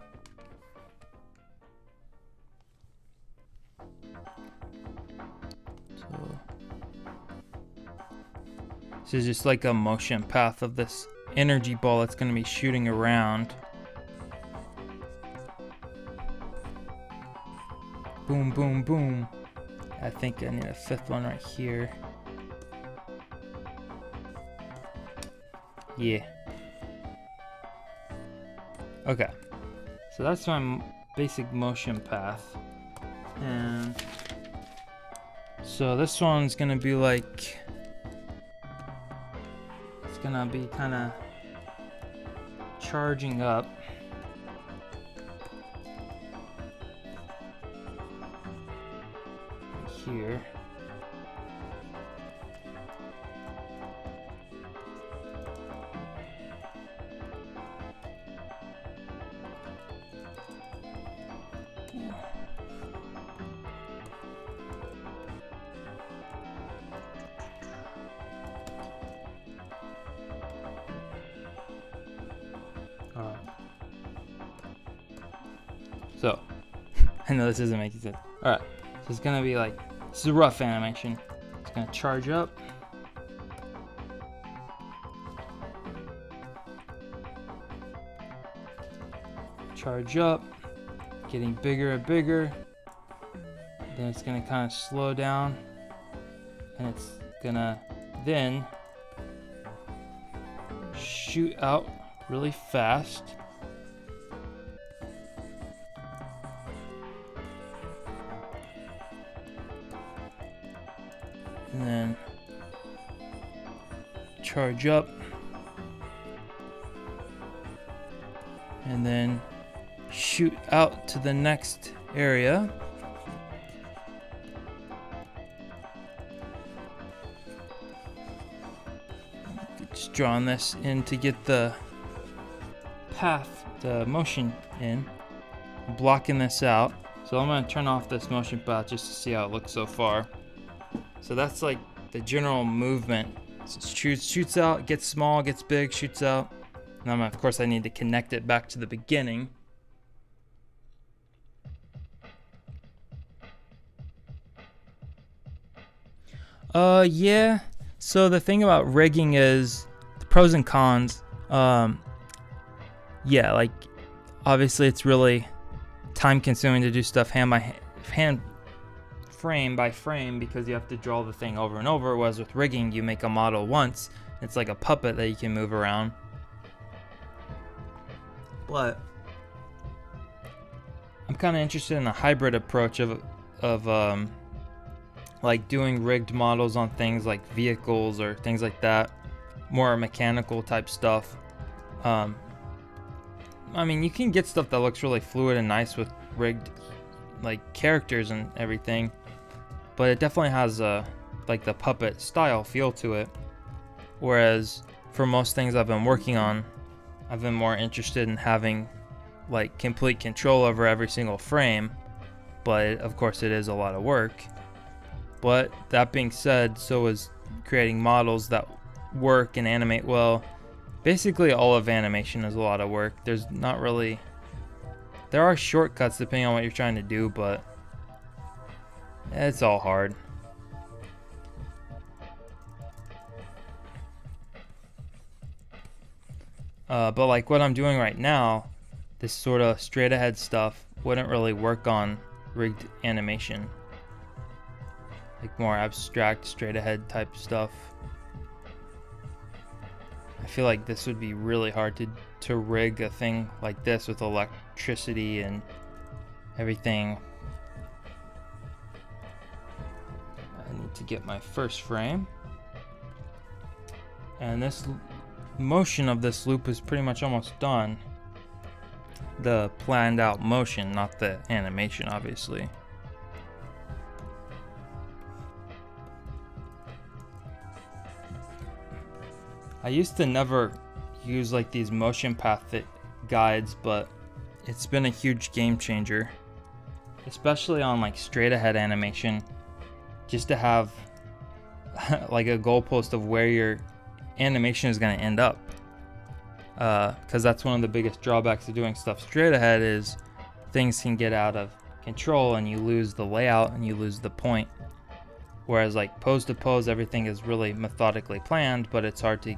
So this is just like a motion path of this energy ball that's going to be shooting around. Boom, boom, boom. I think I need a 5th one right here. Yeah. Okay, so that's my basic motion path. And so this one's gonna be like, it's gonna be kind of charging up. Here. Alright. So, I know this isn't making sense. Alright, so it's gonna be like, this is a rough animation. It's gonna charge up. Charge up, getting bigger and bigger. Then it's gonna kind of slow down, and it's gonna then shoot out really fast. And then charge up, and then shoot out to the next area. Just drawing this in to get the path, the motion in, blocking this out. So I'm gonna turn off this motion path just to see how it looks so far. So that's like the general movement. So it shoots out, gets small, gets big, shoots out. And then of course I need to connect it back to the beginning. Yeah. So the thing about rigging is the pros and cons. Yeah, like obviously it's really time consuming to do stuff hand frame by frame, because you have to draw the thing over and over, whereas with rigging you make a model once. It's like a puppet that you can move around. But I'm kind of interested in the hybrid approach of like doing rigged models on things like vehicles or things like that, more mechanical type stuff. I mean, you can get stuff that looks really fluid and nice with rigged like characters and everything, but it definitely has like the puppet style feel to it. Whereas for most things I've been working on, I've been more interested in having like complete control over every single frame, but of course it is a lot of work. But that being said, so is creating models that work and animate well. Basically all of animation is a lot of work. There's not really, there are shortcuts depending on what you're trying to do, but it's all hard. But like what I'm doing right now, this sort of straight ahead stuff wouldn't really work on rigged animation. Like more abstract, straight ahead type stuff. I feel like this would be really hard to rig a thing like this with electricity and everything. I need to get my first frame. And this motion of this loop is pretty much almost done. The planned out motion, not the animation, obviously. I used to never use like these motion path guides, but it's been a huge game changer, especially on like straight ahead animation, just to have like a goalpost of where your animation is going to end up, because that's one of the biggest drawbacks of doing stuff straight ahead is things can get out of control and you lose the layout and you lose the point. Whereas like pose to pose, everything is really methodically planned, but it's hard to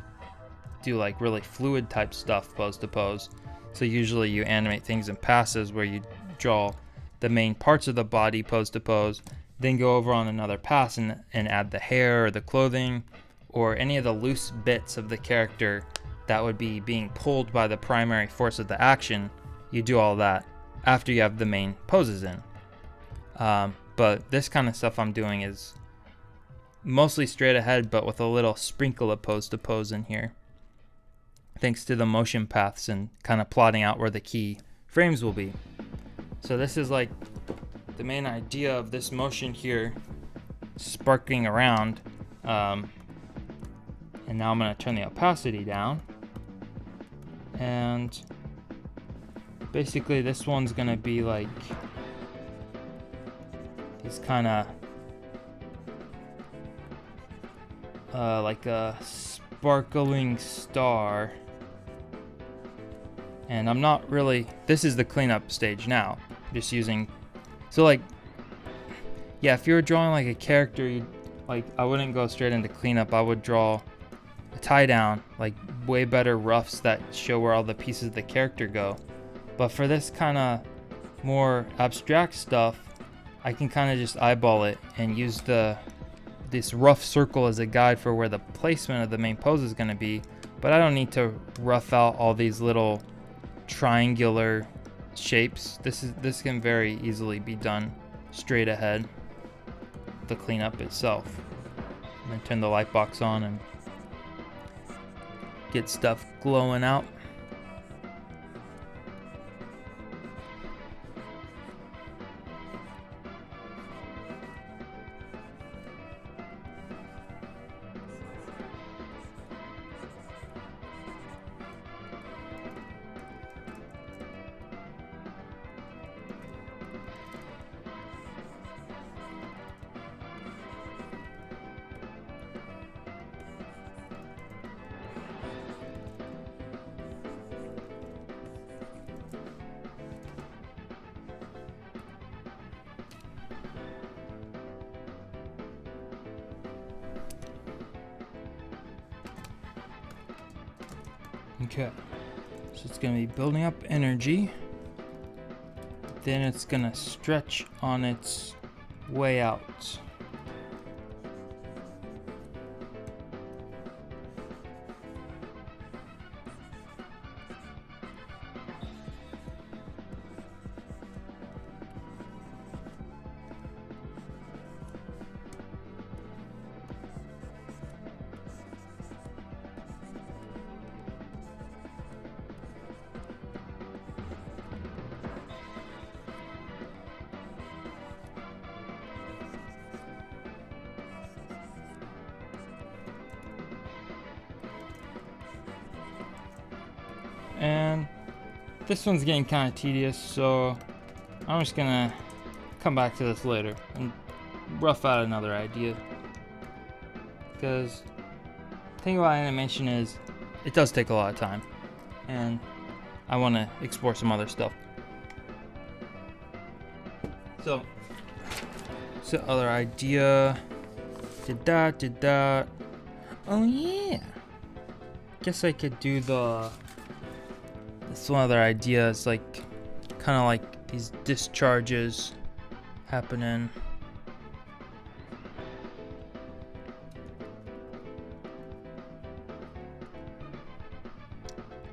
do like really fluid type stuff pose to pose. So usually you animate things in passes where you draw the main parts of the body pose to pose, then go over on another pass and add the hair or the clothing or any of the loose bits of the character that would be being pulled by the primary force of the action you do all that after you have the main poses in. But this kind of stuff I'm doing is mostly straight ahead, but with a little sprinkle of pose to pose in here, thanks to the motion paths and kind of plotting out where the key frames will be. So this is like the main idea of this motion here, sparking around. And now I'm going to turn the opacity down. And basically this one's going to be like these kind of like a sparkling star. And I'm not really, this is the cleanup stage now, just using, so like, yeah, if you were drawing like a character, like I wouldn't go straight into cleanup. I would draw a tie down, like way better roughs that show where all the pieces of the character go. But for this kind of more abstract stuff, I can kind of just eyeball it and use this rough circle as a guide for where the placement of the main pose is going to be. But I don't need to rough out all these little triangular shapes. This can very easily be done straight ahead, the cleanup itself. And then turn the light box on and get stuff glowing out. Okay, so it's going to be building up energy, then it's going to stretch on its way out. And this one's getting kind of tedious, so I'm just gonna come back to this later and rough out another idea. Because the thing about animation is it does take a lot of time, and I want to explore some other stuff. So other idea. Did that. Oh yeah. Guess I could do this one other idea is like kind of like these discharges happening.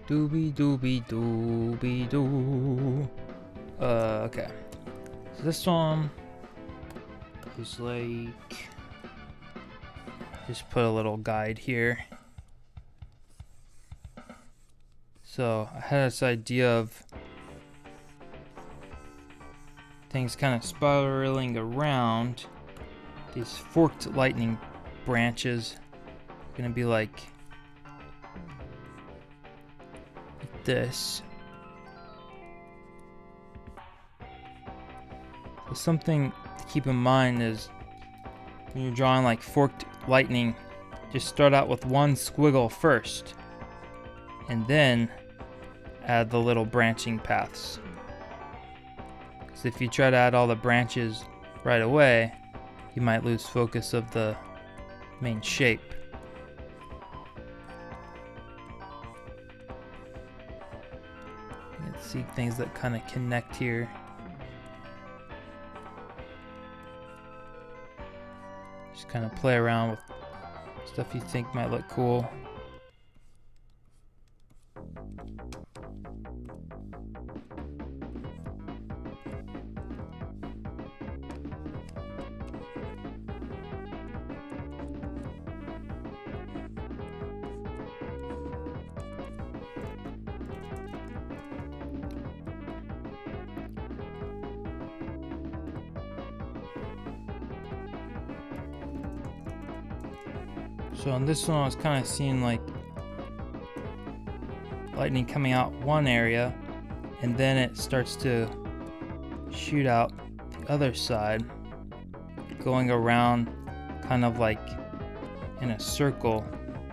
Doobie doobie doobie doo. Okay. So this one is like, just put a little guide here. So I had this idea of things kind of spiraling around. These forked lightning branches are gonna be like this. So something to keep in mind is when you're drawing like forked lightning, just start out with one squiggle first, and then add the little branching paths. Because if you try to add all the branches right away, you might lose focus of the main shape. You can see things that kind of connect here. Just kind of play around with stuff you think might look cool. So on this one I was kind of seeing like lightning coming out one area and then it starts to shoot out the other side, going around kind of like in a circle.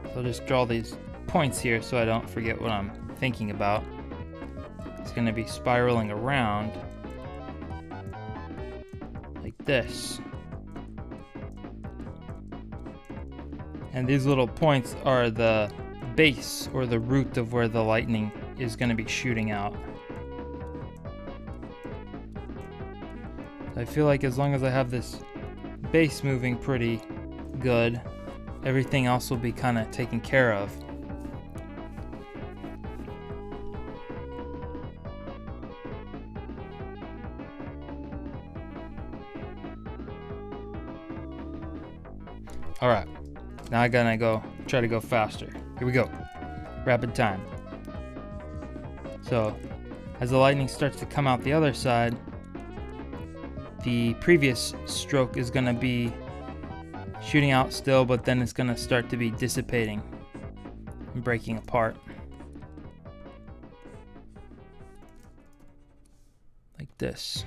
So I'll just draw these points here so I don't forget what I'm thinking about. It's going to be spiraling around like this. And these little points are the base or the root of where the lightning is going to be shooting out. I feel like as long as I have this base moving pretty good, everything else will be kind of taken care of. Alright, now I gotta try to go faster. Here we go. Rapid time. So, as the lightning starts to come out the other side, the previous stroke is gonna be shooting out still, but then it's gonna start to be dissipating and breaking apart. Like this.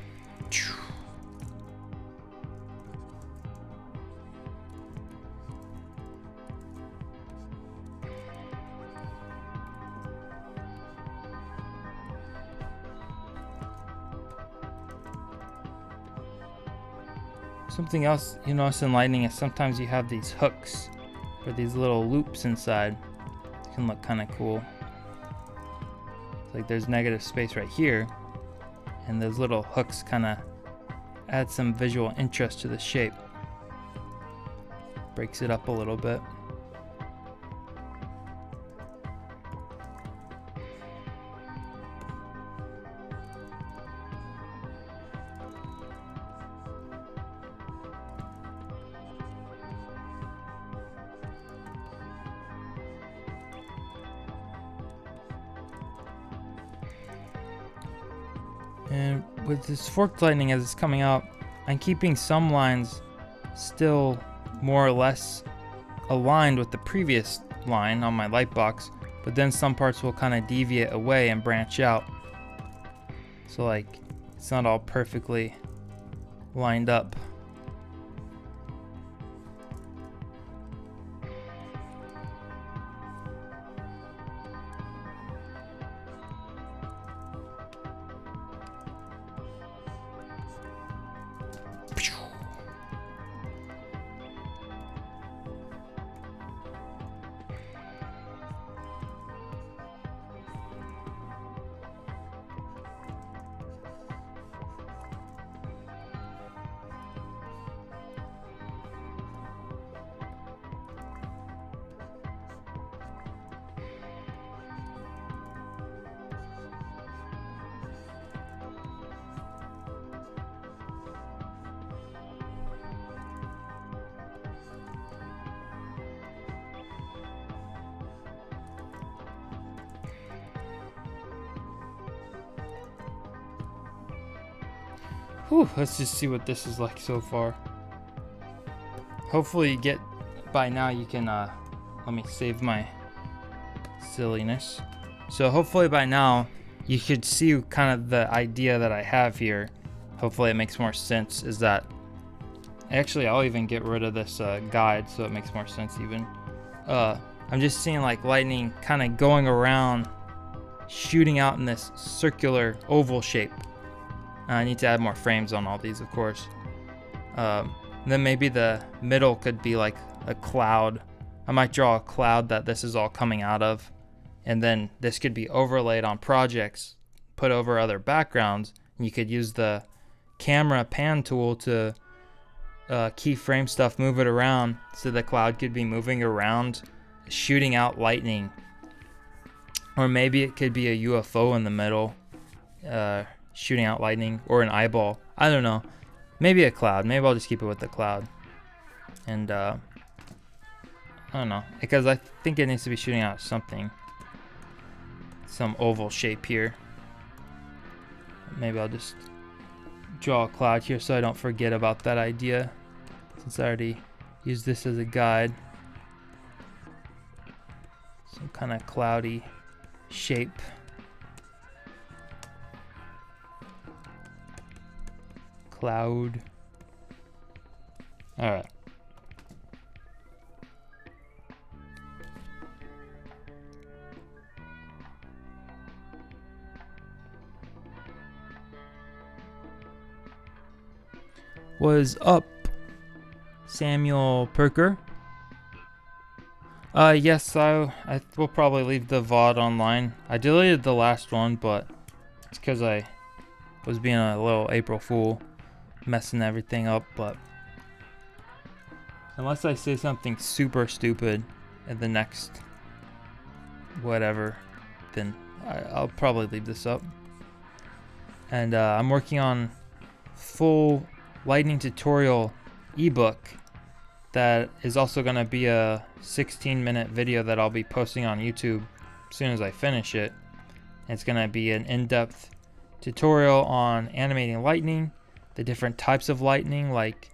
Something else you notice in lightning is sometimes you have these hooks or these little loops inside. It can look kind of cool. It's like there's negative space right here, and those little hooks kind of add some visual interest to the shape. Breaks it up a little bit. And with this forked lightning as it's coming out, I'm keeping some lines still more or less aligned with the previous line on my light box, but then some parts will kind of deviate away and branch out. So like it's not all perfectly lined up. Whew, let's just see what this is like so far. Hopefully by now you can, let me save my silliness. So hopefully by now you could see kind of the idea that I have here. Hopefully it makes more sense, is that, actually I'll even get rid of this guide so it makes more sense even. I'm just seeing like lightning kind of going around, shooting out in this circular oval shape. I need to add more frames on all these, of course. Then maybe the middle could be like a cloud. I might draw a cloud that this is all coming out of, and then this could be overlaid on projects, put over other backgrounds, and you could use the camera pan tool to keyframe stuff, move it around, so the cloud could be moving around, shooting out lightning. Or maybe it could be a UFO in the middle, shooting out lightning, or an eyeball. I don't know. Maybe a cloud. Maybe I'll just keep it with the cloud. And I don't know, because I think it needs to be shooting out something, some oval shape here. Maybe I'll just draw a cloud here so I don't forget about that idea, since I already used this as a guide. some kind of cloudy shape. Cloud. All right. Was up, Samuel Perker? Yes, I will probably leave the VOD online. I deleted the last one, but it's because I was being a little April Fool, messing everything up. But unless I say something super stupid in the next whatever, then I'll probably leave this up. And I'm working on full Lightning tutorial ebook that is also going to be a 16-minute video that I'll be posting on YouTube as soon as I finish it. It's going to be an in-depth tutorial on animating lightning, the different types of lightning like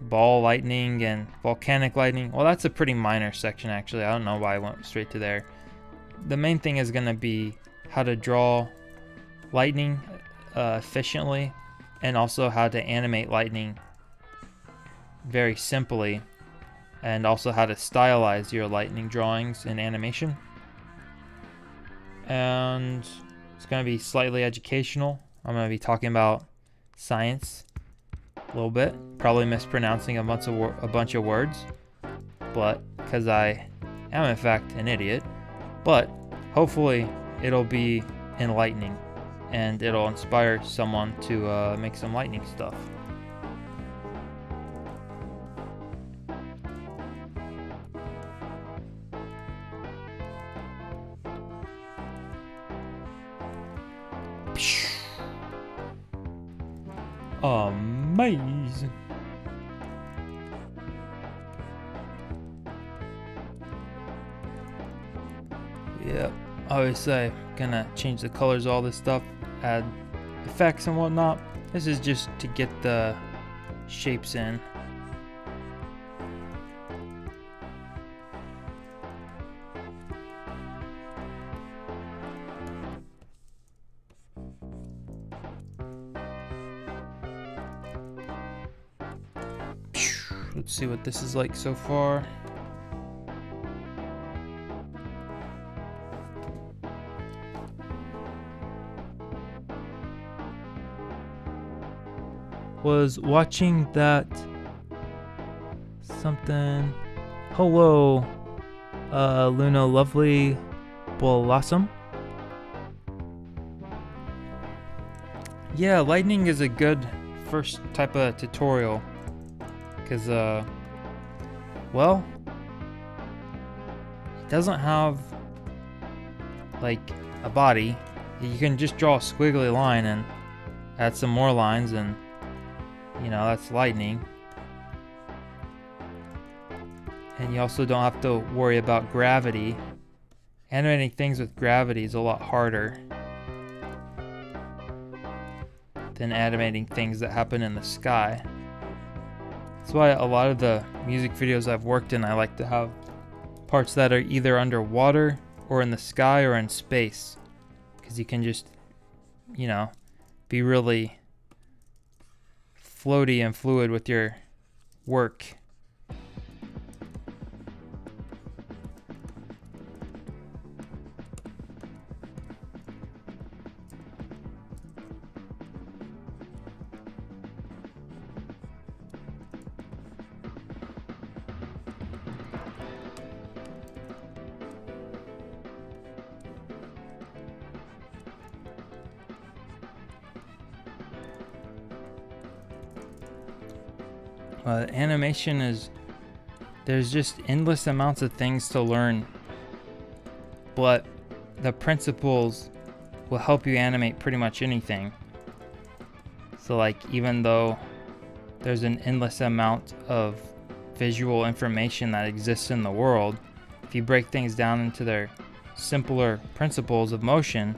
ball lightning and volcanic lightning. Well, that's a pretty minor section actually. I don't know why I went straight to there. The main thing is going to be how to draw lightning efficiently, and also how to animate lightning very simply, and also how to stylize your lightning drawings in animation. And it's going to be slightly educational. I'm going to be talking about science a little bit, probably mispronouncing a bunch of words, but because I am in fact an idiot. But hopefully it'll be enlightening and it'll inspire someone to make some lightning stuff. Amazing. Yep, obviously gonna change the colors of all this stuff, add effects and whatnot. This is just to get the shapes in. Let's see what this is like so far. Was watching that something. Hello, Luna Lovely Blossom. Yeah, lightning is a good first type of tutorial. Because, well, it doesn't have, like, a body. You can just draw a squiggly line and add some more lines, and, you know, that's lightning. And you also don't have to worry about gravity. Animating things with gravity is a lot harder than animating things that happen in the sky. That's why a lot of the music videos I've worked in, I like to have parts that are either underwater or in the sky or in space, because you can just, you know, be really floaty and fluid with your work. Animation is, there's just endless amounts of things to learn, but the principles will help you animate pretty much anything. So like, even though there's an endless amount of visual information that exists in the world, if you break things down into their simpler principles of motion,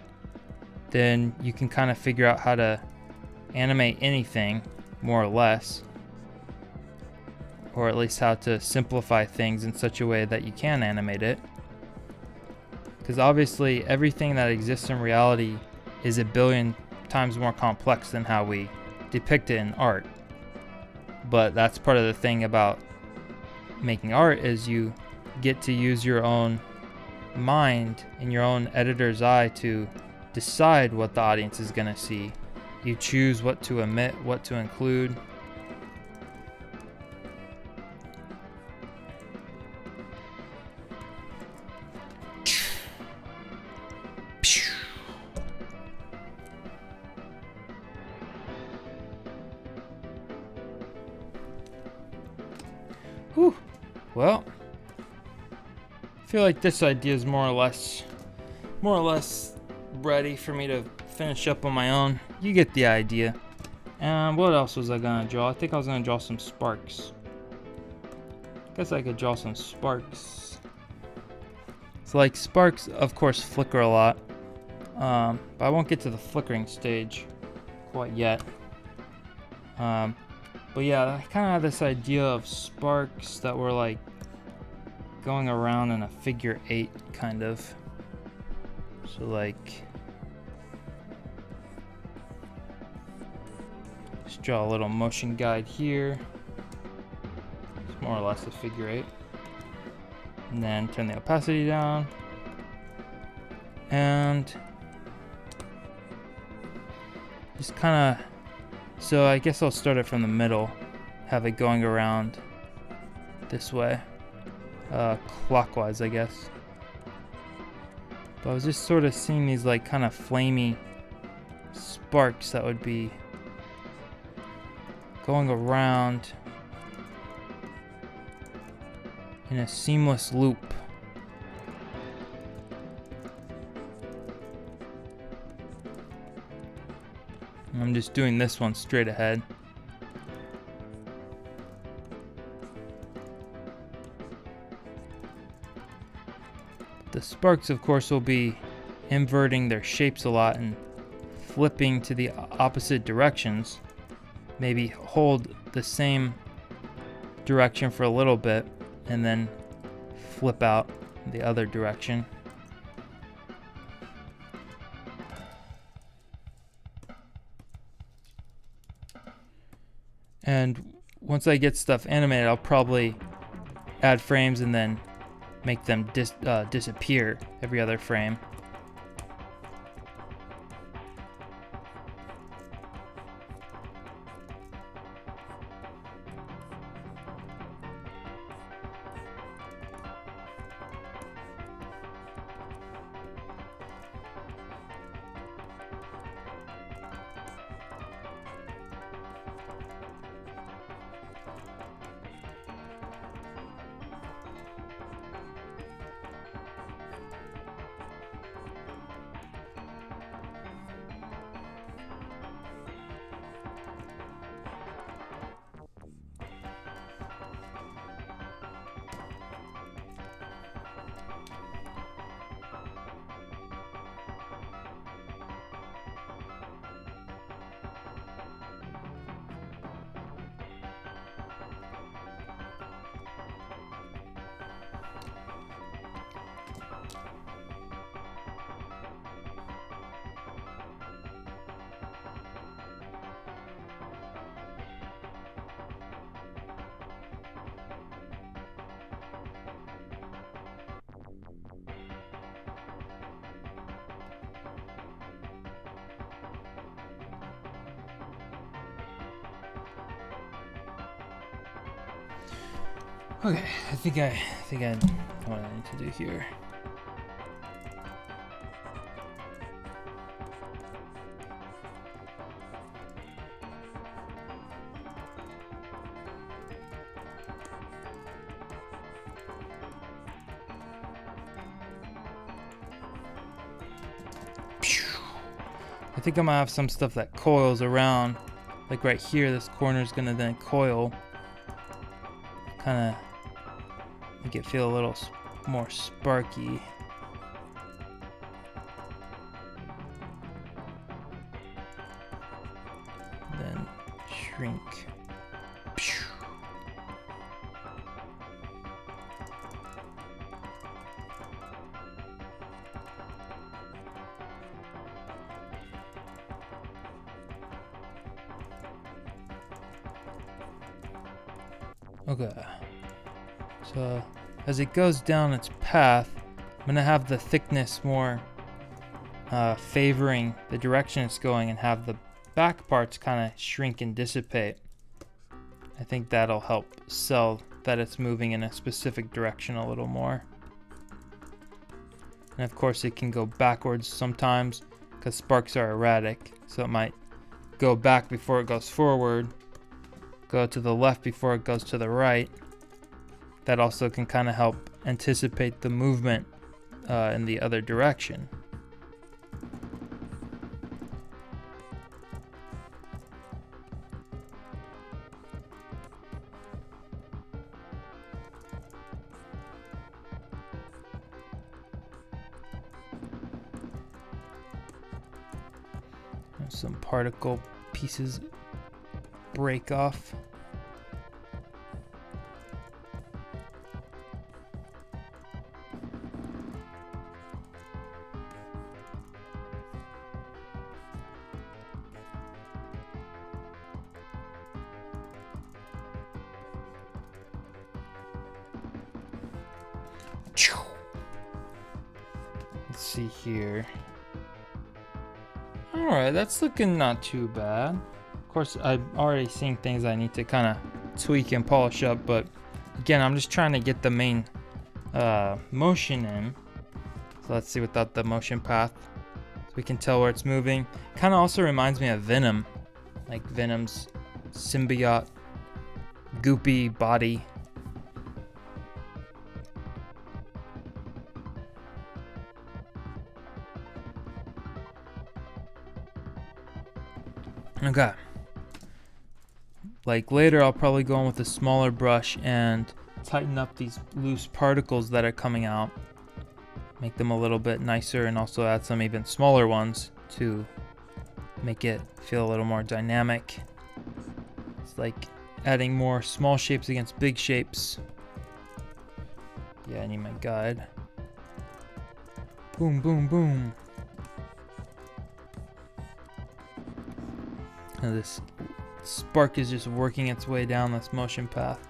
then you can kind of figure out how to animate anything, more or less. or at least how to simplify things in such a way that you can animate it. Because obviously everything that exists in reality is a billion times more complex than how we depict it in art. But that's part of the thing about making art, is you get to use your own mind and your own editor's eye to decide what the audience is going to see. You choose what to omit, what to include. Whew. Well, I feel like this idea is more or less ready for me to finish up on my own. You get the idea. And what else was I gonna draw? I think I was gonna draw some sparks. Guess I could draw some sparks. So like sparks, of course, flicker a lot. But I won't get to the flickering stage quite yet. But yeah, I kind of have this idea of sparks that were like going around in a figure 8 kind of. So like, just draw a little motion guide here. It's more or less a figure 8. And then turn the opacity down. And just kind of, so I guess I'll start it from the middle, have it going around this way, clockwise, I guess. But I was just sort of seeing these like kind of flamey sparks that would be going around in a seamless loop. I'm just doing this one straight ahead. The sparks, of course, will be inverting their shapes a lot and flipping to the opposite directions. Maybe hold the same direction for a little bit and then flip out the other direction. And once I get stuff animated, I'll probably add frames and then make them disappear every other frame. Okay, I think I know what I need to do here. I think I'm gonna have some stuff that coils around, like right here. This corner is gonna then coil, kind of make it feel a little more sparky. Then shrink. Okay. So as it goes down its path, I'm gonna have the thickness more favoring the direction it's going and have the back parts kind of shrink and dissipate. I think that'll help sell that it's moving in a specific direction a little more. And of course it can go backwards sometimes because sparks are erratic, so it might go back before it goes forward, go to the left before it goes to the right. That also can kind of help anticipate the movement in the other direction. Some particle pieces break off. Let's see here. Alright, that's looking not too bad. Of course, I'm already seeing things I need to kind of tweak and polish up, but again, I'm just trying to get the main motion in. So let's see without the motion path, so we can tell where it's moving. Kind of also reminds me of Venom, like Venom's symbiote, goopy body. Okay. Like later I'll probably go in with a smaller brush and tighten up these loose particles that are coming out. Make them a little bit nicer and also add some even smaller ones to make it feel a little more dynamic. It's like adding more small shapes against big shapes. Yeah, I need my guide. Boom, boom, boom. And this spark is just working its way down this motion path.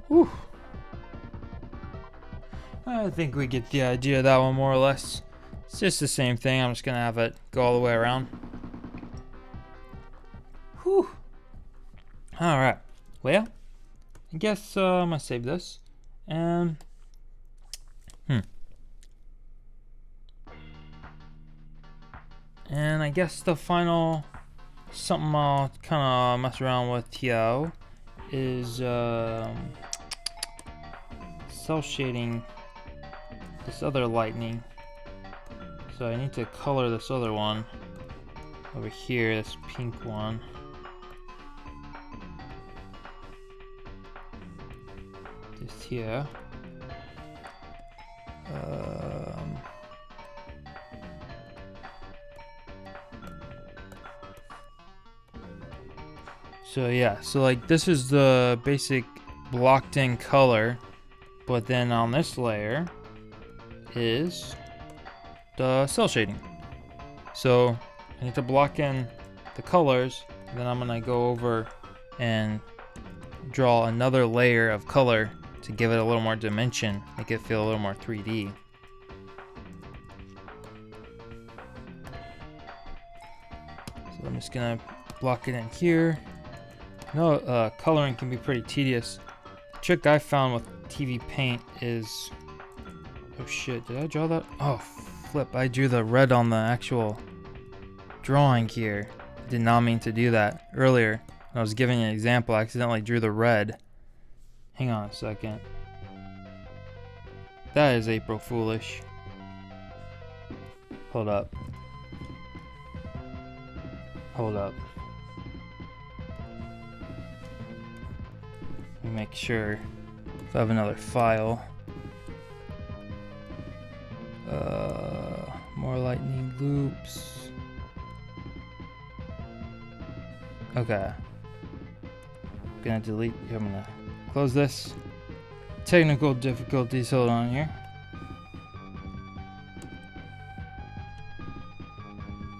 Whew. I think we get the idea of that one more or less. It's just the same thing. I'm just gonna have it go all the way around. Whew. Alright. Well, I guess I'm gonna save this. And and I guess the final something I'll kind of mess around with here is cel shading this other lightning. So I need to color this other one over here, this pink one. Just here. So yeah, so like this is the basic blocked in color, but then on this layer is the cel shading. So I need to block in the colors, then I'm gonna go over and draw another layer of color to give it a little more dimension, make it feel a little more 3D. So I'm just gonna block it in here. No, coloring can be pretty tedious. The trick I found with TVPaint is, oh shit, did I draw that? Oh flip, I drew the red on the actual drawing here. Did not mean to do that earlier. When I was giving an example, I accidentally drew the red. Hang on a second. That is April Foolish. Hold up. Hold up. Let me make sure if I have another file. More lightning loops. Okay. I'm gonna delete. I'm gonna close this. Technical difficulties. Hold on here.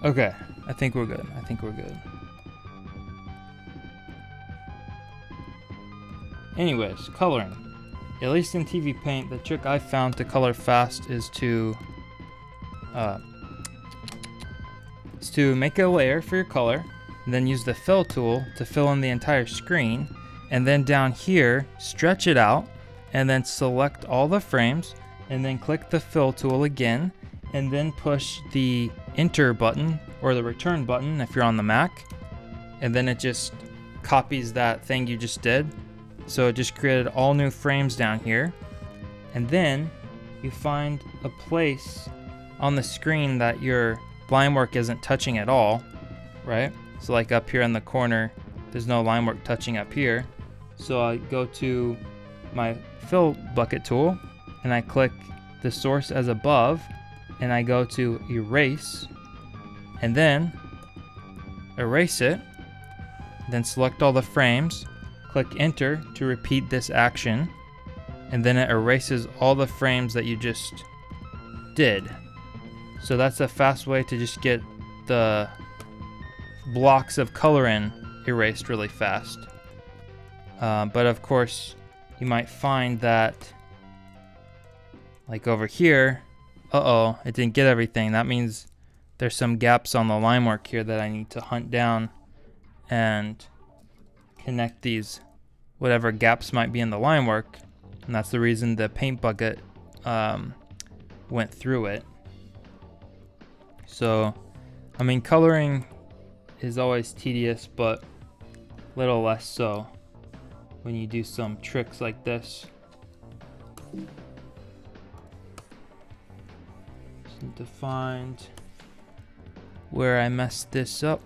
Okay. I think we're good. I think we're good. Anyways, coloring. At least in TVPaint, the trick I found to color fast is to make a layer for your color, and then use the fill tool to fill in the entire screen, and then down here, stretch it out, and then select all the frames, and then click the fill tool again, and then push the enter button or the return button if you're on the Mac, and then it just copies that thing you just did. So it just created all new frames down here, and then you find a place on the screen that your line work isn't touching at all, right? So like up here in the corner, there's no line work touching up here. So I go to my fill bucket tool and I click the source as above, and I go to erase, and then erase it, then select all the frames, click enter to repeat this action, and then it erases all the frames that you just did. So that's a fast way to just get the blocks of color in erased really fast. But of course, you might find that, like over here, it didn't get everything. That means there's some gaps on the line work here that I need to hunt down and connect these, whatever gaps might be in the line work. And that's the reason the paint bucket went through it. So, I mean, coloring is always tedious, but a little less so when you do some tricks like this. Just need to find where I messed this up.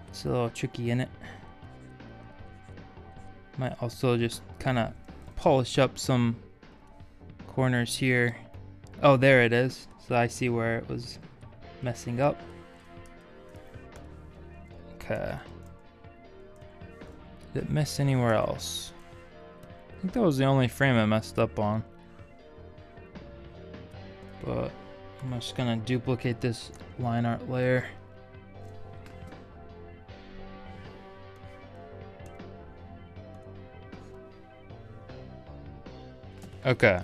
It's a little tricky in it. Might also just kind of polish up some corners here. Oh, there it is. So I see where it was messing up. Okay. Did it miss anywhere else? I think that was the only frame I messed up on. But I'm just gonna duplicate this line art layer. Okay.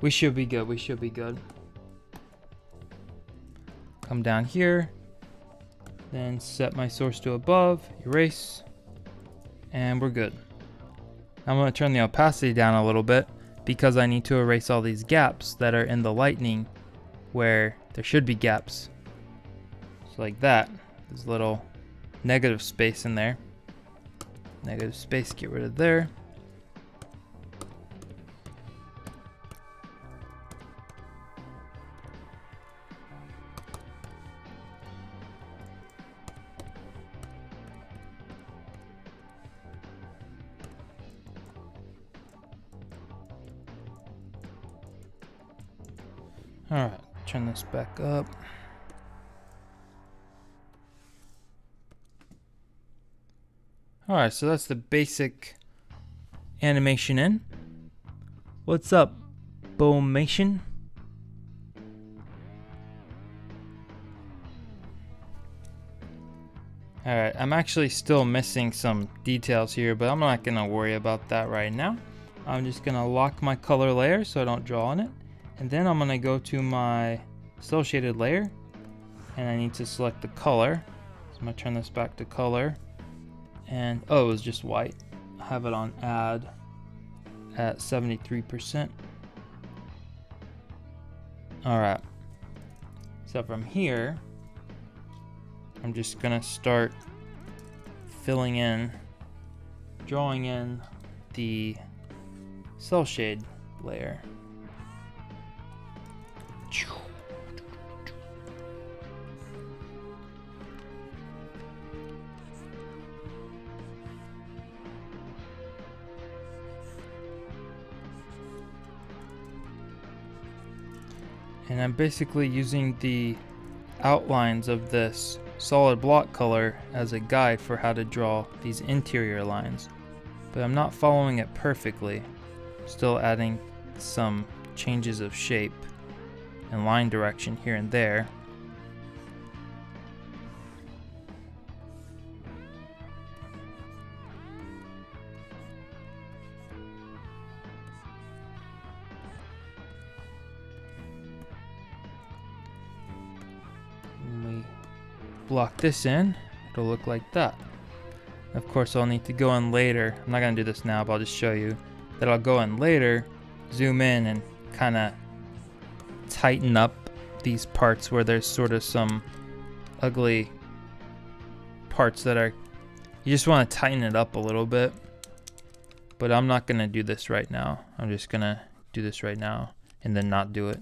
We should be good. We should be good. Come down here. Then set my source to above. Erase. And we're good. I'm going to turn the opacity down a little bit because I need to erase all these gaps that are in the lightning where there should be gaps. So like that. There's a little negative space in there. Negative space, get rid of there. Alright, turn this back up. Alright, so that's the basic animation in. What's up, Bomation? Alright, I'm actually still missing some details here, but I'm not going to worry about that right now. I'm just going to lock my color layer so I don't draw on it. And then I'm going to go to my cel shaded layer, and I need to select the color. So I'm going to turn this back to color. And oh, it was just white. I have it on add at 73%. Alright. So from here, I'm just gonna start filling in, drawing in the cel shade layer. And I'm basically using the outlines of this solid block color as a guide for how to draw these interior lines. But I'm not following it perfectly. Still adding some changes of shape and line direction here and there. Block this in, it'll look like that. Of course, I'll need to go in later. I'm not gonna do this now, but I'll just show you that I'll go in later, zoom in, and kind of tighten up these parts where there's sort of some ugly parts that are, you just want to tighten it up a little bit. But I'm not gonna do this right now. I'm just gonna do this right now and then not do it.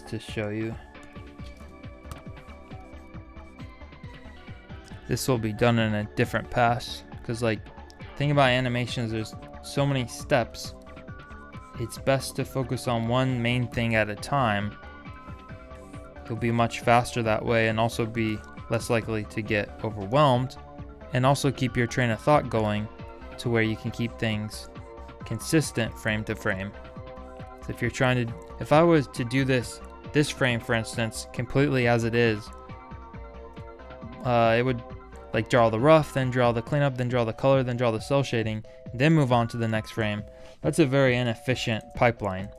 To show you. This will be done in a different pass because, like, thing about animations, there's so many steps. It's best to focus on one main thing at a time. You'll be much faster that way and also be less likely to get overwhelmed, and also keep your train of thought going to where you can keep things consistent frame to frame. So if you're trying to, if I was to do this frame, for instance, completely as it is, it would like draw the rough, then draw the cleanup, then draw the color, then draw the cel shading, then move on to the next frame. That's a very inefficient pipeline.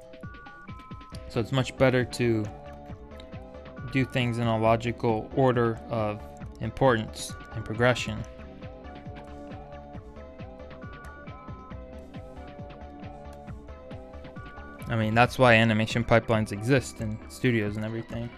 So it's much better to do things in a logical order of importance and progression. I mean, that's why animation pipelines exist in studios and everything.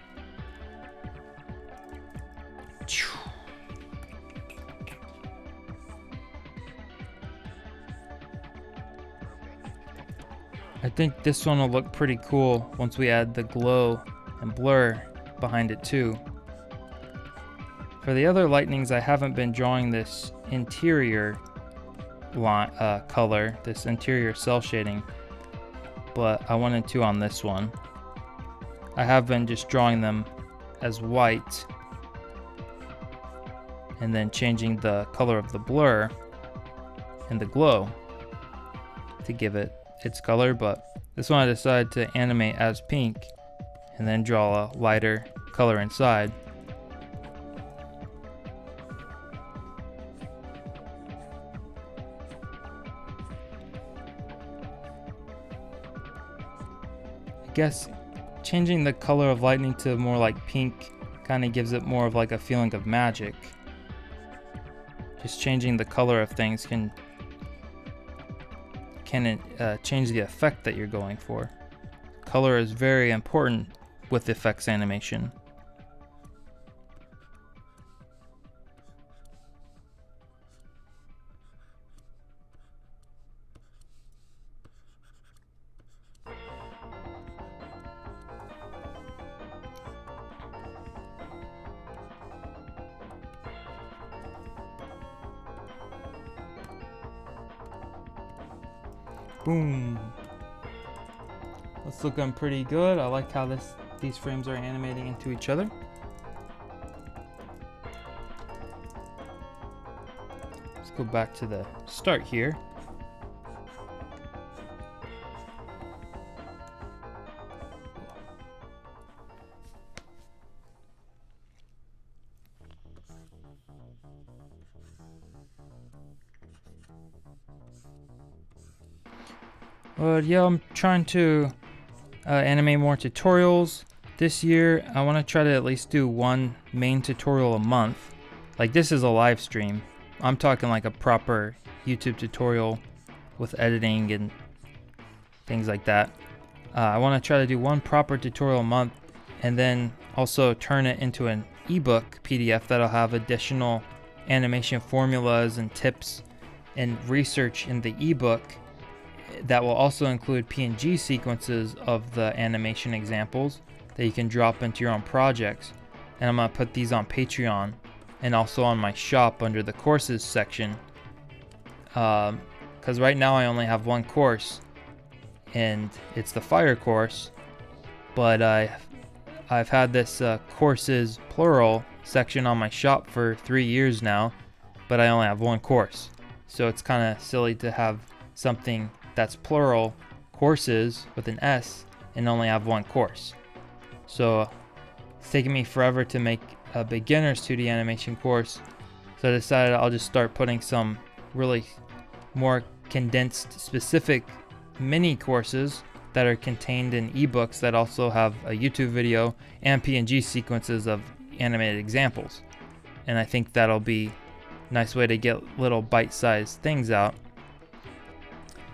I think this one will look pretty cool once we add the glow and blur behind it too. For the other lightnings, I haven't been drawing this interior color, this interior cel shading, but I wanted to on this one. I have been just drawing them as white and then changing the color of the blur and the glow to give it its color, but this one I decided to animate as pink and then draw a lighter color inside. I guess changing the color of lightning to more like pink kind of gives it more of like a feeling of magic. Just changing the color of things can change the effect that you're going for. Color is very important with effects animation. Boom. That's looking pretty good. I like how these frames are animating into each other. Let's go back to the start here. But yeah, I'm trying to animate more tutorials this year. I want to try to at least do one main tutorial a month. Like, this is a live stream. I'm talking like a proper YouTube tutorial with editing and things like that. I want to try to do one proper tutorial a month, and then also turn it into an ebook PDF that'll have additional animation formulas and tips and research in the ebook that will also include PNG sequences of the animation examples that you can drop into your own projects. And I'm going to put these on Patreon and also on my shop under the courses section, because right now I only have one course, and it's the fire course, but I've had this courses plural section on my shop for 3 years now, but I only have one course. So it's kind of silly to have something that's plural courses with an S and only have one course. So it's taken me forever to make a beginner's 2D animation course, so I decided I'll just start putting some really more condensed specific mini courses that are contained in ebooks that also have a YouTube video and PNG sequences of animated examples. And I think that'll be a nice way to get little bite-sized things out.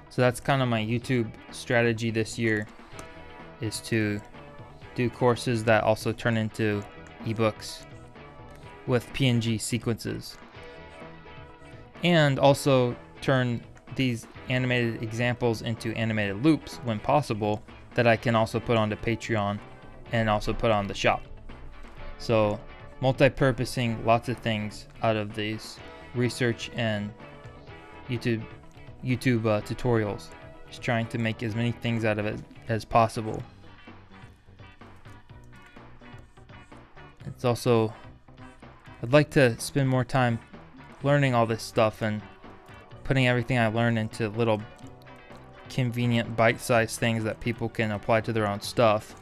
So that's kind of my YouTube strategy this year, is to do courses that also turn into ebooks with PNG sequences, and also turn these animated examples into animated loops when possible, that I can also put onto Patreon and also put on the shop. So multi-purposing lots of things out of these research and YouTube tutorials, just trying to make as many things out of it as possible. It's also, I'd like to spend more time learning all this stuff and putting everything I learn into little convenient bite-sized things that people can apply to their own stuff.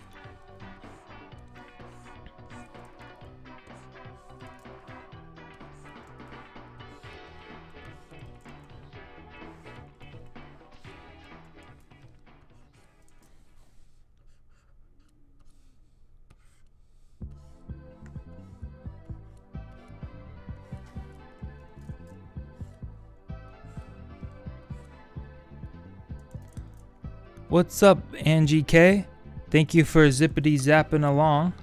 What's up, Angie K? Thank you for zippity zapping along.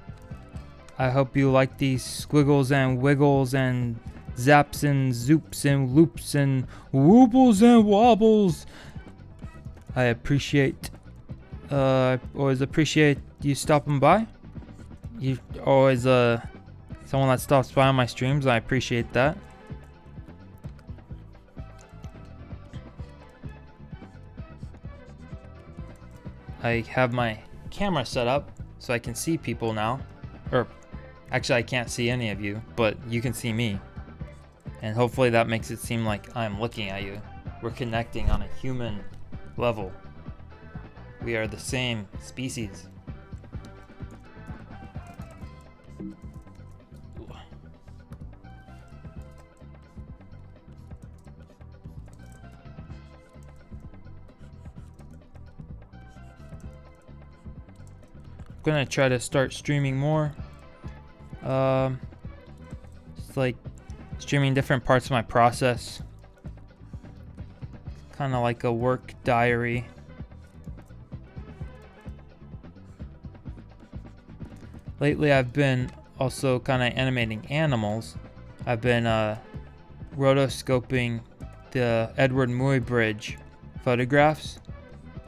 I hope you like these squiggles and wiggles and zaps and zoops and loops and woobles and wobbles. I always appreciate you stopping by. You always someone that stops by on my streams. I appreciate that. I have my camera set up so I can see people now. Or actually I can't see any of you, but you can see me. And hopefully that makes it seem like I'm looking at you. We're connecting on a human level. We are the same species. Gonna try to start streaming more. It's like streaming different parts of my process. Kind of like a work diary. Lately I've been also kind of animating animals. I've been rotoscoping the Edward Muybridge photographs,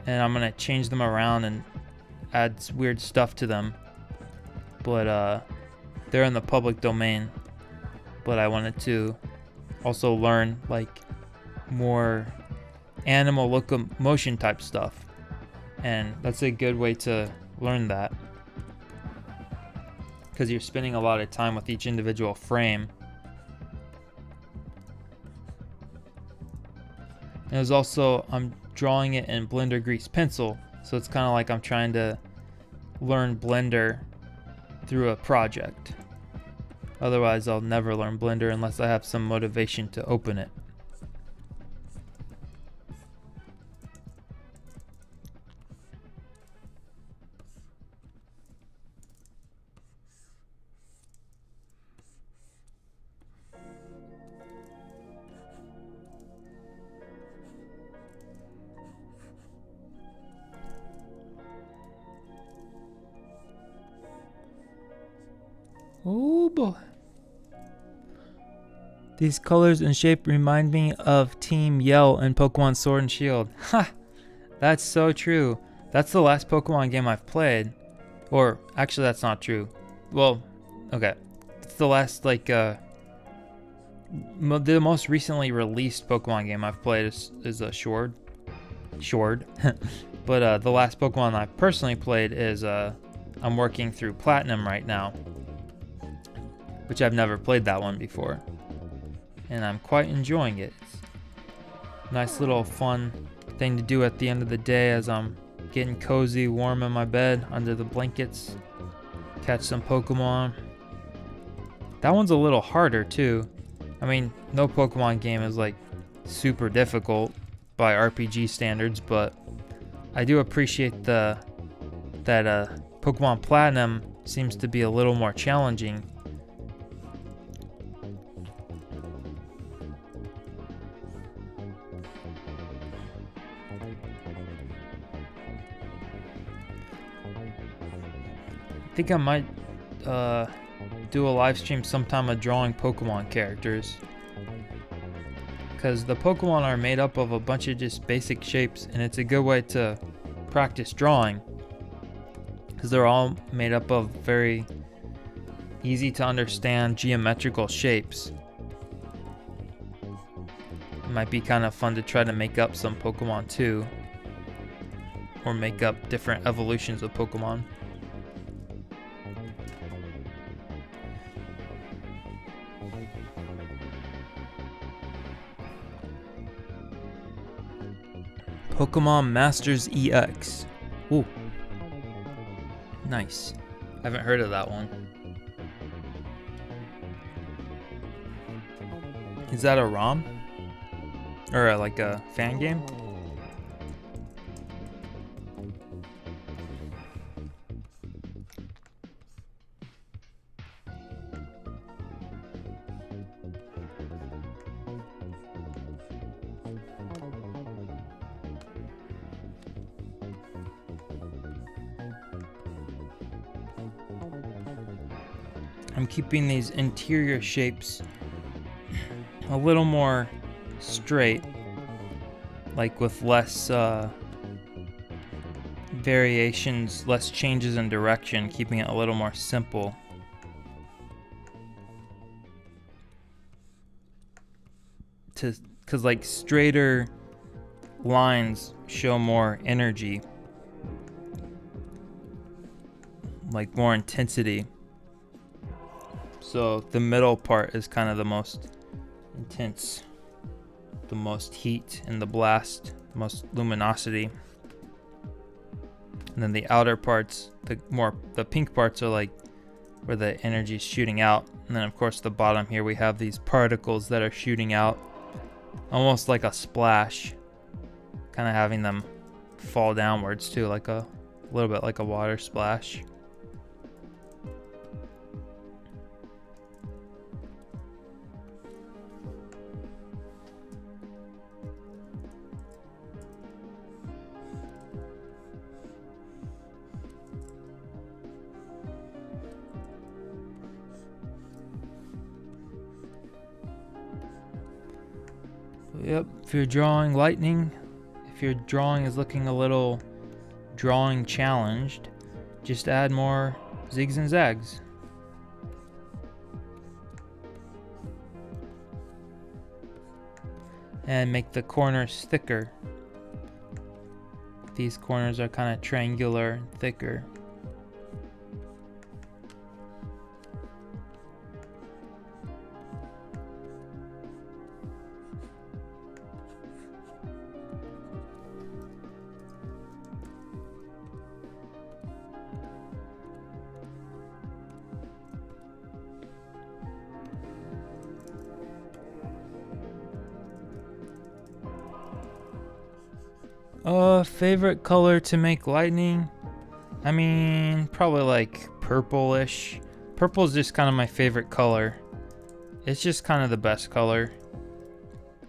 and I'm gonna change them around and add weird stuff to them, but they're in the public domain. But I wanted to also learn like more animal locomotion type stuff, and that's a good way to learn that, because you're spending a lot of time with each individual frame. And there's also, I'm drawing it in Blender Grease Pencil, so it's kind of like I'm trying to learn Blender through a project. Otherwise, I'll never learn Blender unless I have some motivation to open it. Oh boy. These colors and shape remind me of Team Yell in Pokemon Sword and Shield. Ha! That's so true. That's the last Pokemon game I've played. Or, actually that's not true. Well, okay. It's the last, like, the most recently released Pokemon game I've played is a Sword. But the last Pokemon I personally played is, I'm working through Platinum right now. Which I've never played that one before. And I'm quite enjoying it. It's a nice little fun thing to do at the end of the day as I'm getting cozy, warm in my bed under the blankets. Catch some Pokemon. That one's a little harder too. I mean, no Pokemon game is like super difficult by RPG standards, but I do appreciate that Pokemon Platinum seems to be a little more challenging. I think I might do a live stream sometime of drawing Pokemon characters, because the Pokemon are made up of a bunch of just basic shapes, and it's a good way to practice drawing because they're all made up of very easy to understand geometrical shapes. It might be kind of fun to try to make up some Pokemon too, or make up different evolutions of Pokemon. Pokemon Masters EX. Ooh. Nice. I haven't heard of that one. Is that a ROM? Or like a fan game? I'm keeping these interior shapes a little more straight, like with less variations, less changes in direction, keeping it a little more simple. Because like straighter lines show more energy, like more intensity. So the middle part is kind of the most intense, the most heat in the blast, most luminosity. And then the outer parts, the pink parts are like where the energy is shooting out. And then of course the bottom here we have these particles that are shooting out, almost like a splash, kind of having them fall downwards too, like a little bit like a water splash. Yep, if you're drawing lightning, if your drawing is looking a little drawing challenged, just add more zigs and zags. And make the corners thicker. These corners are kind of triangular and thicker. Favorite color to make lightning? I mean, probably like purplish. Purple is just kind of my favorite color. It's just kind of the best color.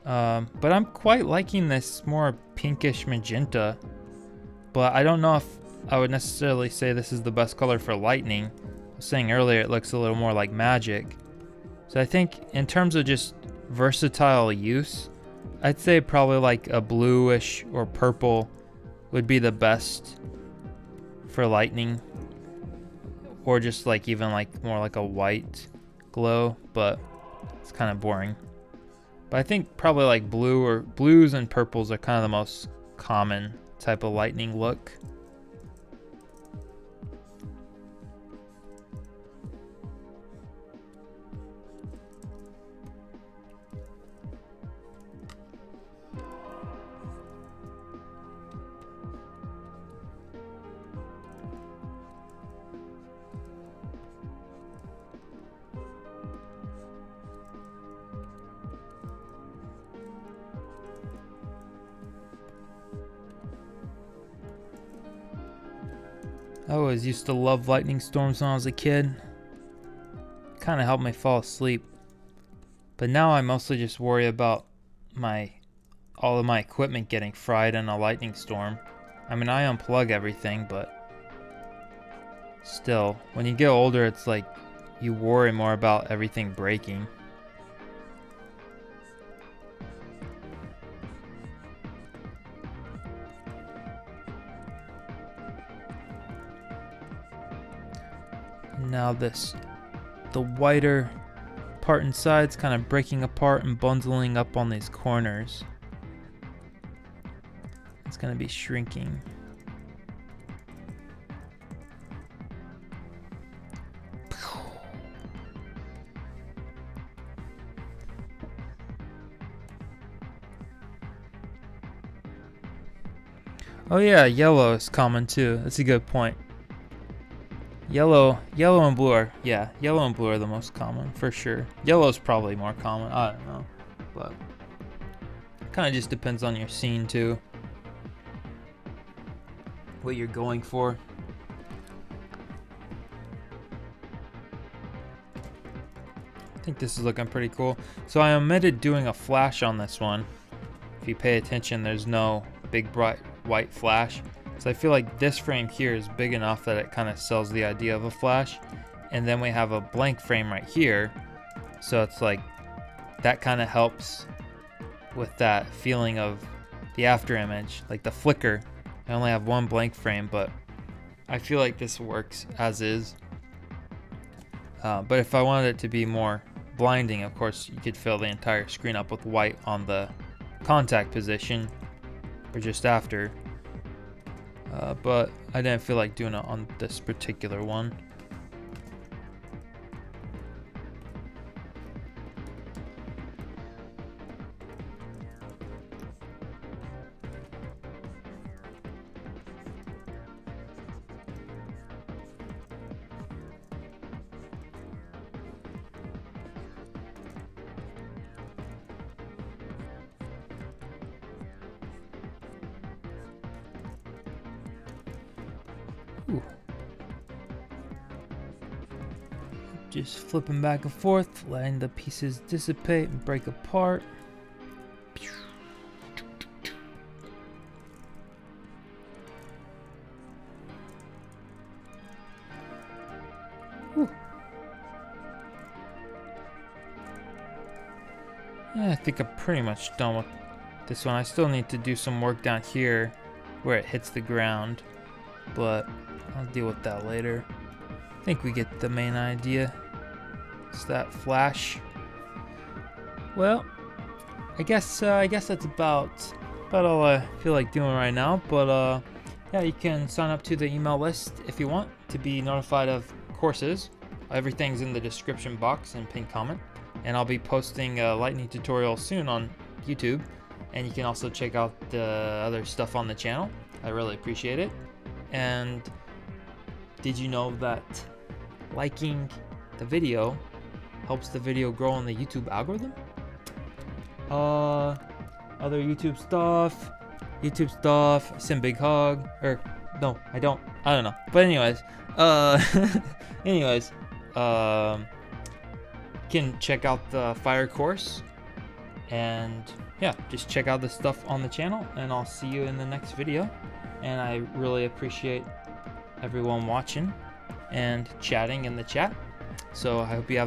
But I'm quite liking this more pinkish magenta. But I don't know if I would necessarily say this is the best color for lightning. was saying earlier, it looks a little more like magic. So I think in terms of just versatile use, I'd say probably like a bluish or purple would be the best for lightning, or just like even like more like a white glow, but it's kind of boring. But I think probably like blues and purples are kind of the most common type of lightning look. I always used to love lightning storms when I was a kid. Kind of helped me fall asleep. But now I mostly just worry about all of my equipment getting fried in a lightning storm. I mean, I unplug everything, but still, when you get older, it's like you worry more about everything breaking. Now the whiter part inside is kind of breaking apart and bundling up on these corners. It's going to be shrinking. Oh yeah, yellow is common too. That's a good point. Yellow and blue are, yellow and blue are the most common for sure. Yellow's probably more common, I don't know, but kind of just depends on your scene too, what you're going for. I think this is looking pretty cool. So I omitted doing a flash on this one. If you pay attention, there's no big bright white flash. So I feel like this frame here is big enough that it kind of sells the idea of a flash. And then we have a blank frame right here. So it's like, that kind of helps with that feeling of the after image, like the flicker. I only have one blank frame, but I feel like this works as is. But if I wanted it to be more blinding, of course, you could fill the entire screen up with white on the contact position or just after. But I didn't feel like doing it on this particular one. Ooh. Just flipping back and forth, letting the pieces dissipate and break apart. Whew. Yeah, I think I'm pretty much done with this one. I still need to do some work down here where it hits the ground, but I'll deal with that later. I think we get the main idea. It's that flash. Well, I guess that's about all I feel like doing right now. But yeah, you can sign up to the email list if you want to be notified of courses. Everything's in the description box and pinned comment. And I'll be posting a lightning tutorial soon on YouTube. And you can also check out the other stuff on the channel. I really appreciate it. And did you know that liking the video helps the video grow on the YouTube algorithm? Other YouTube stuff, send big hug, or no, I don't know. But anyways, can check out the fire course, and yeah, just check out the stuff on the channel, and I'll see you in the next video. And I really appreciate everyone watching, and chatting in the chat. So I hope you have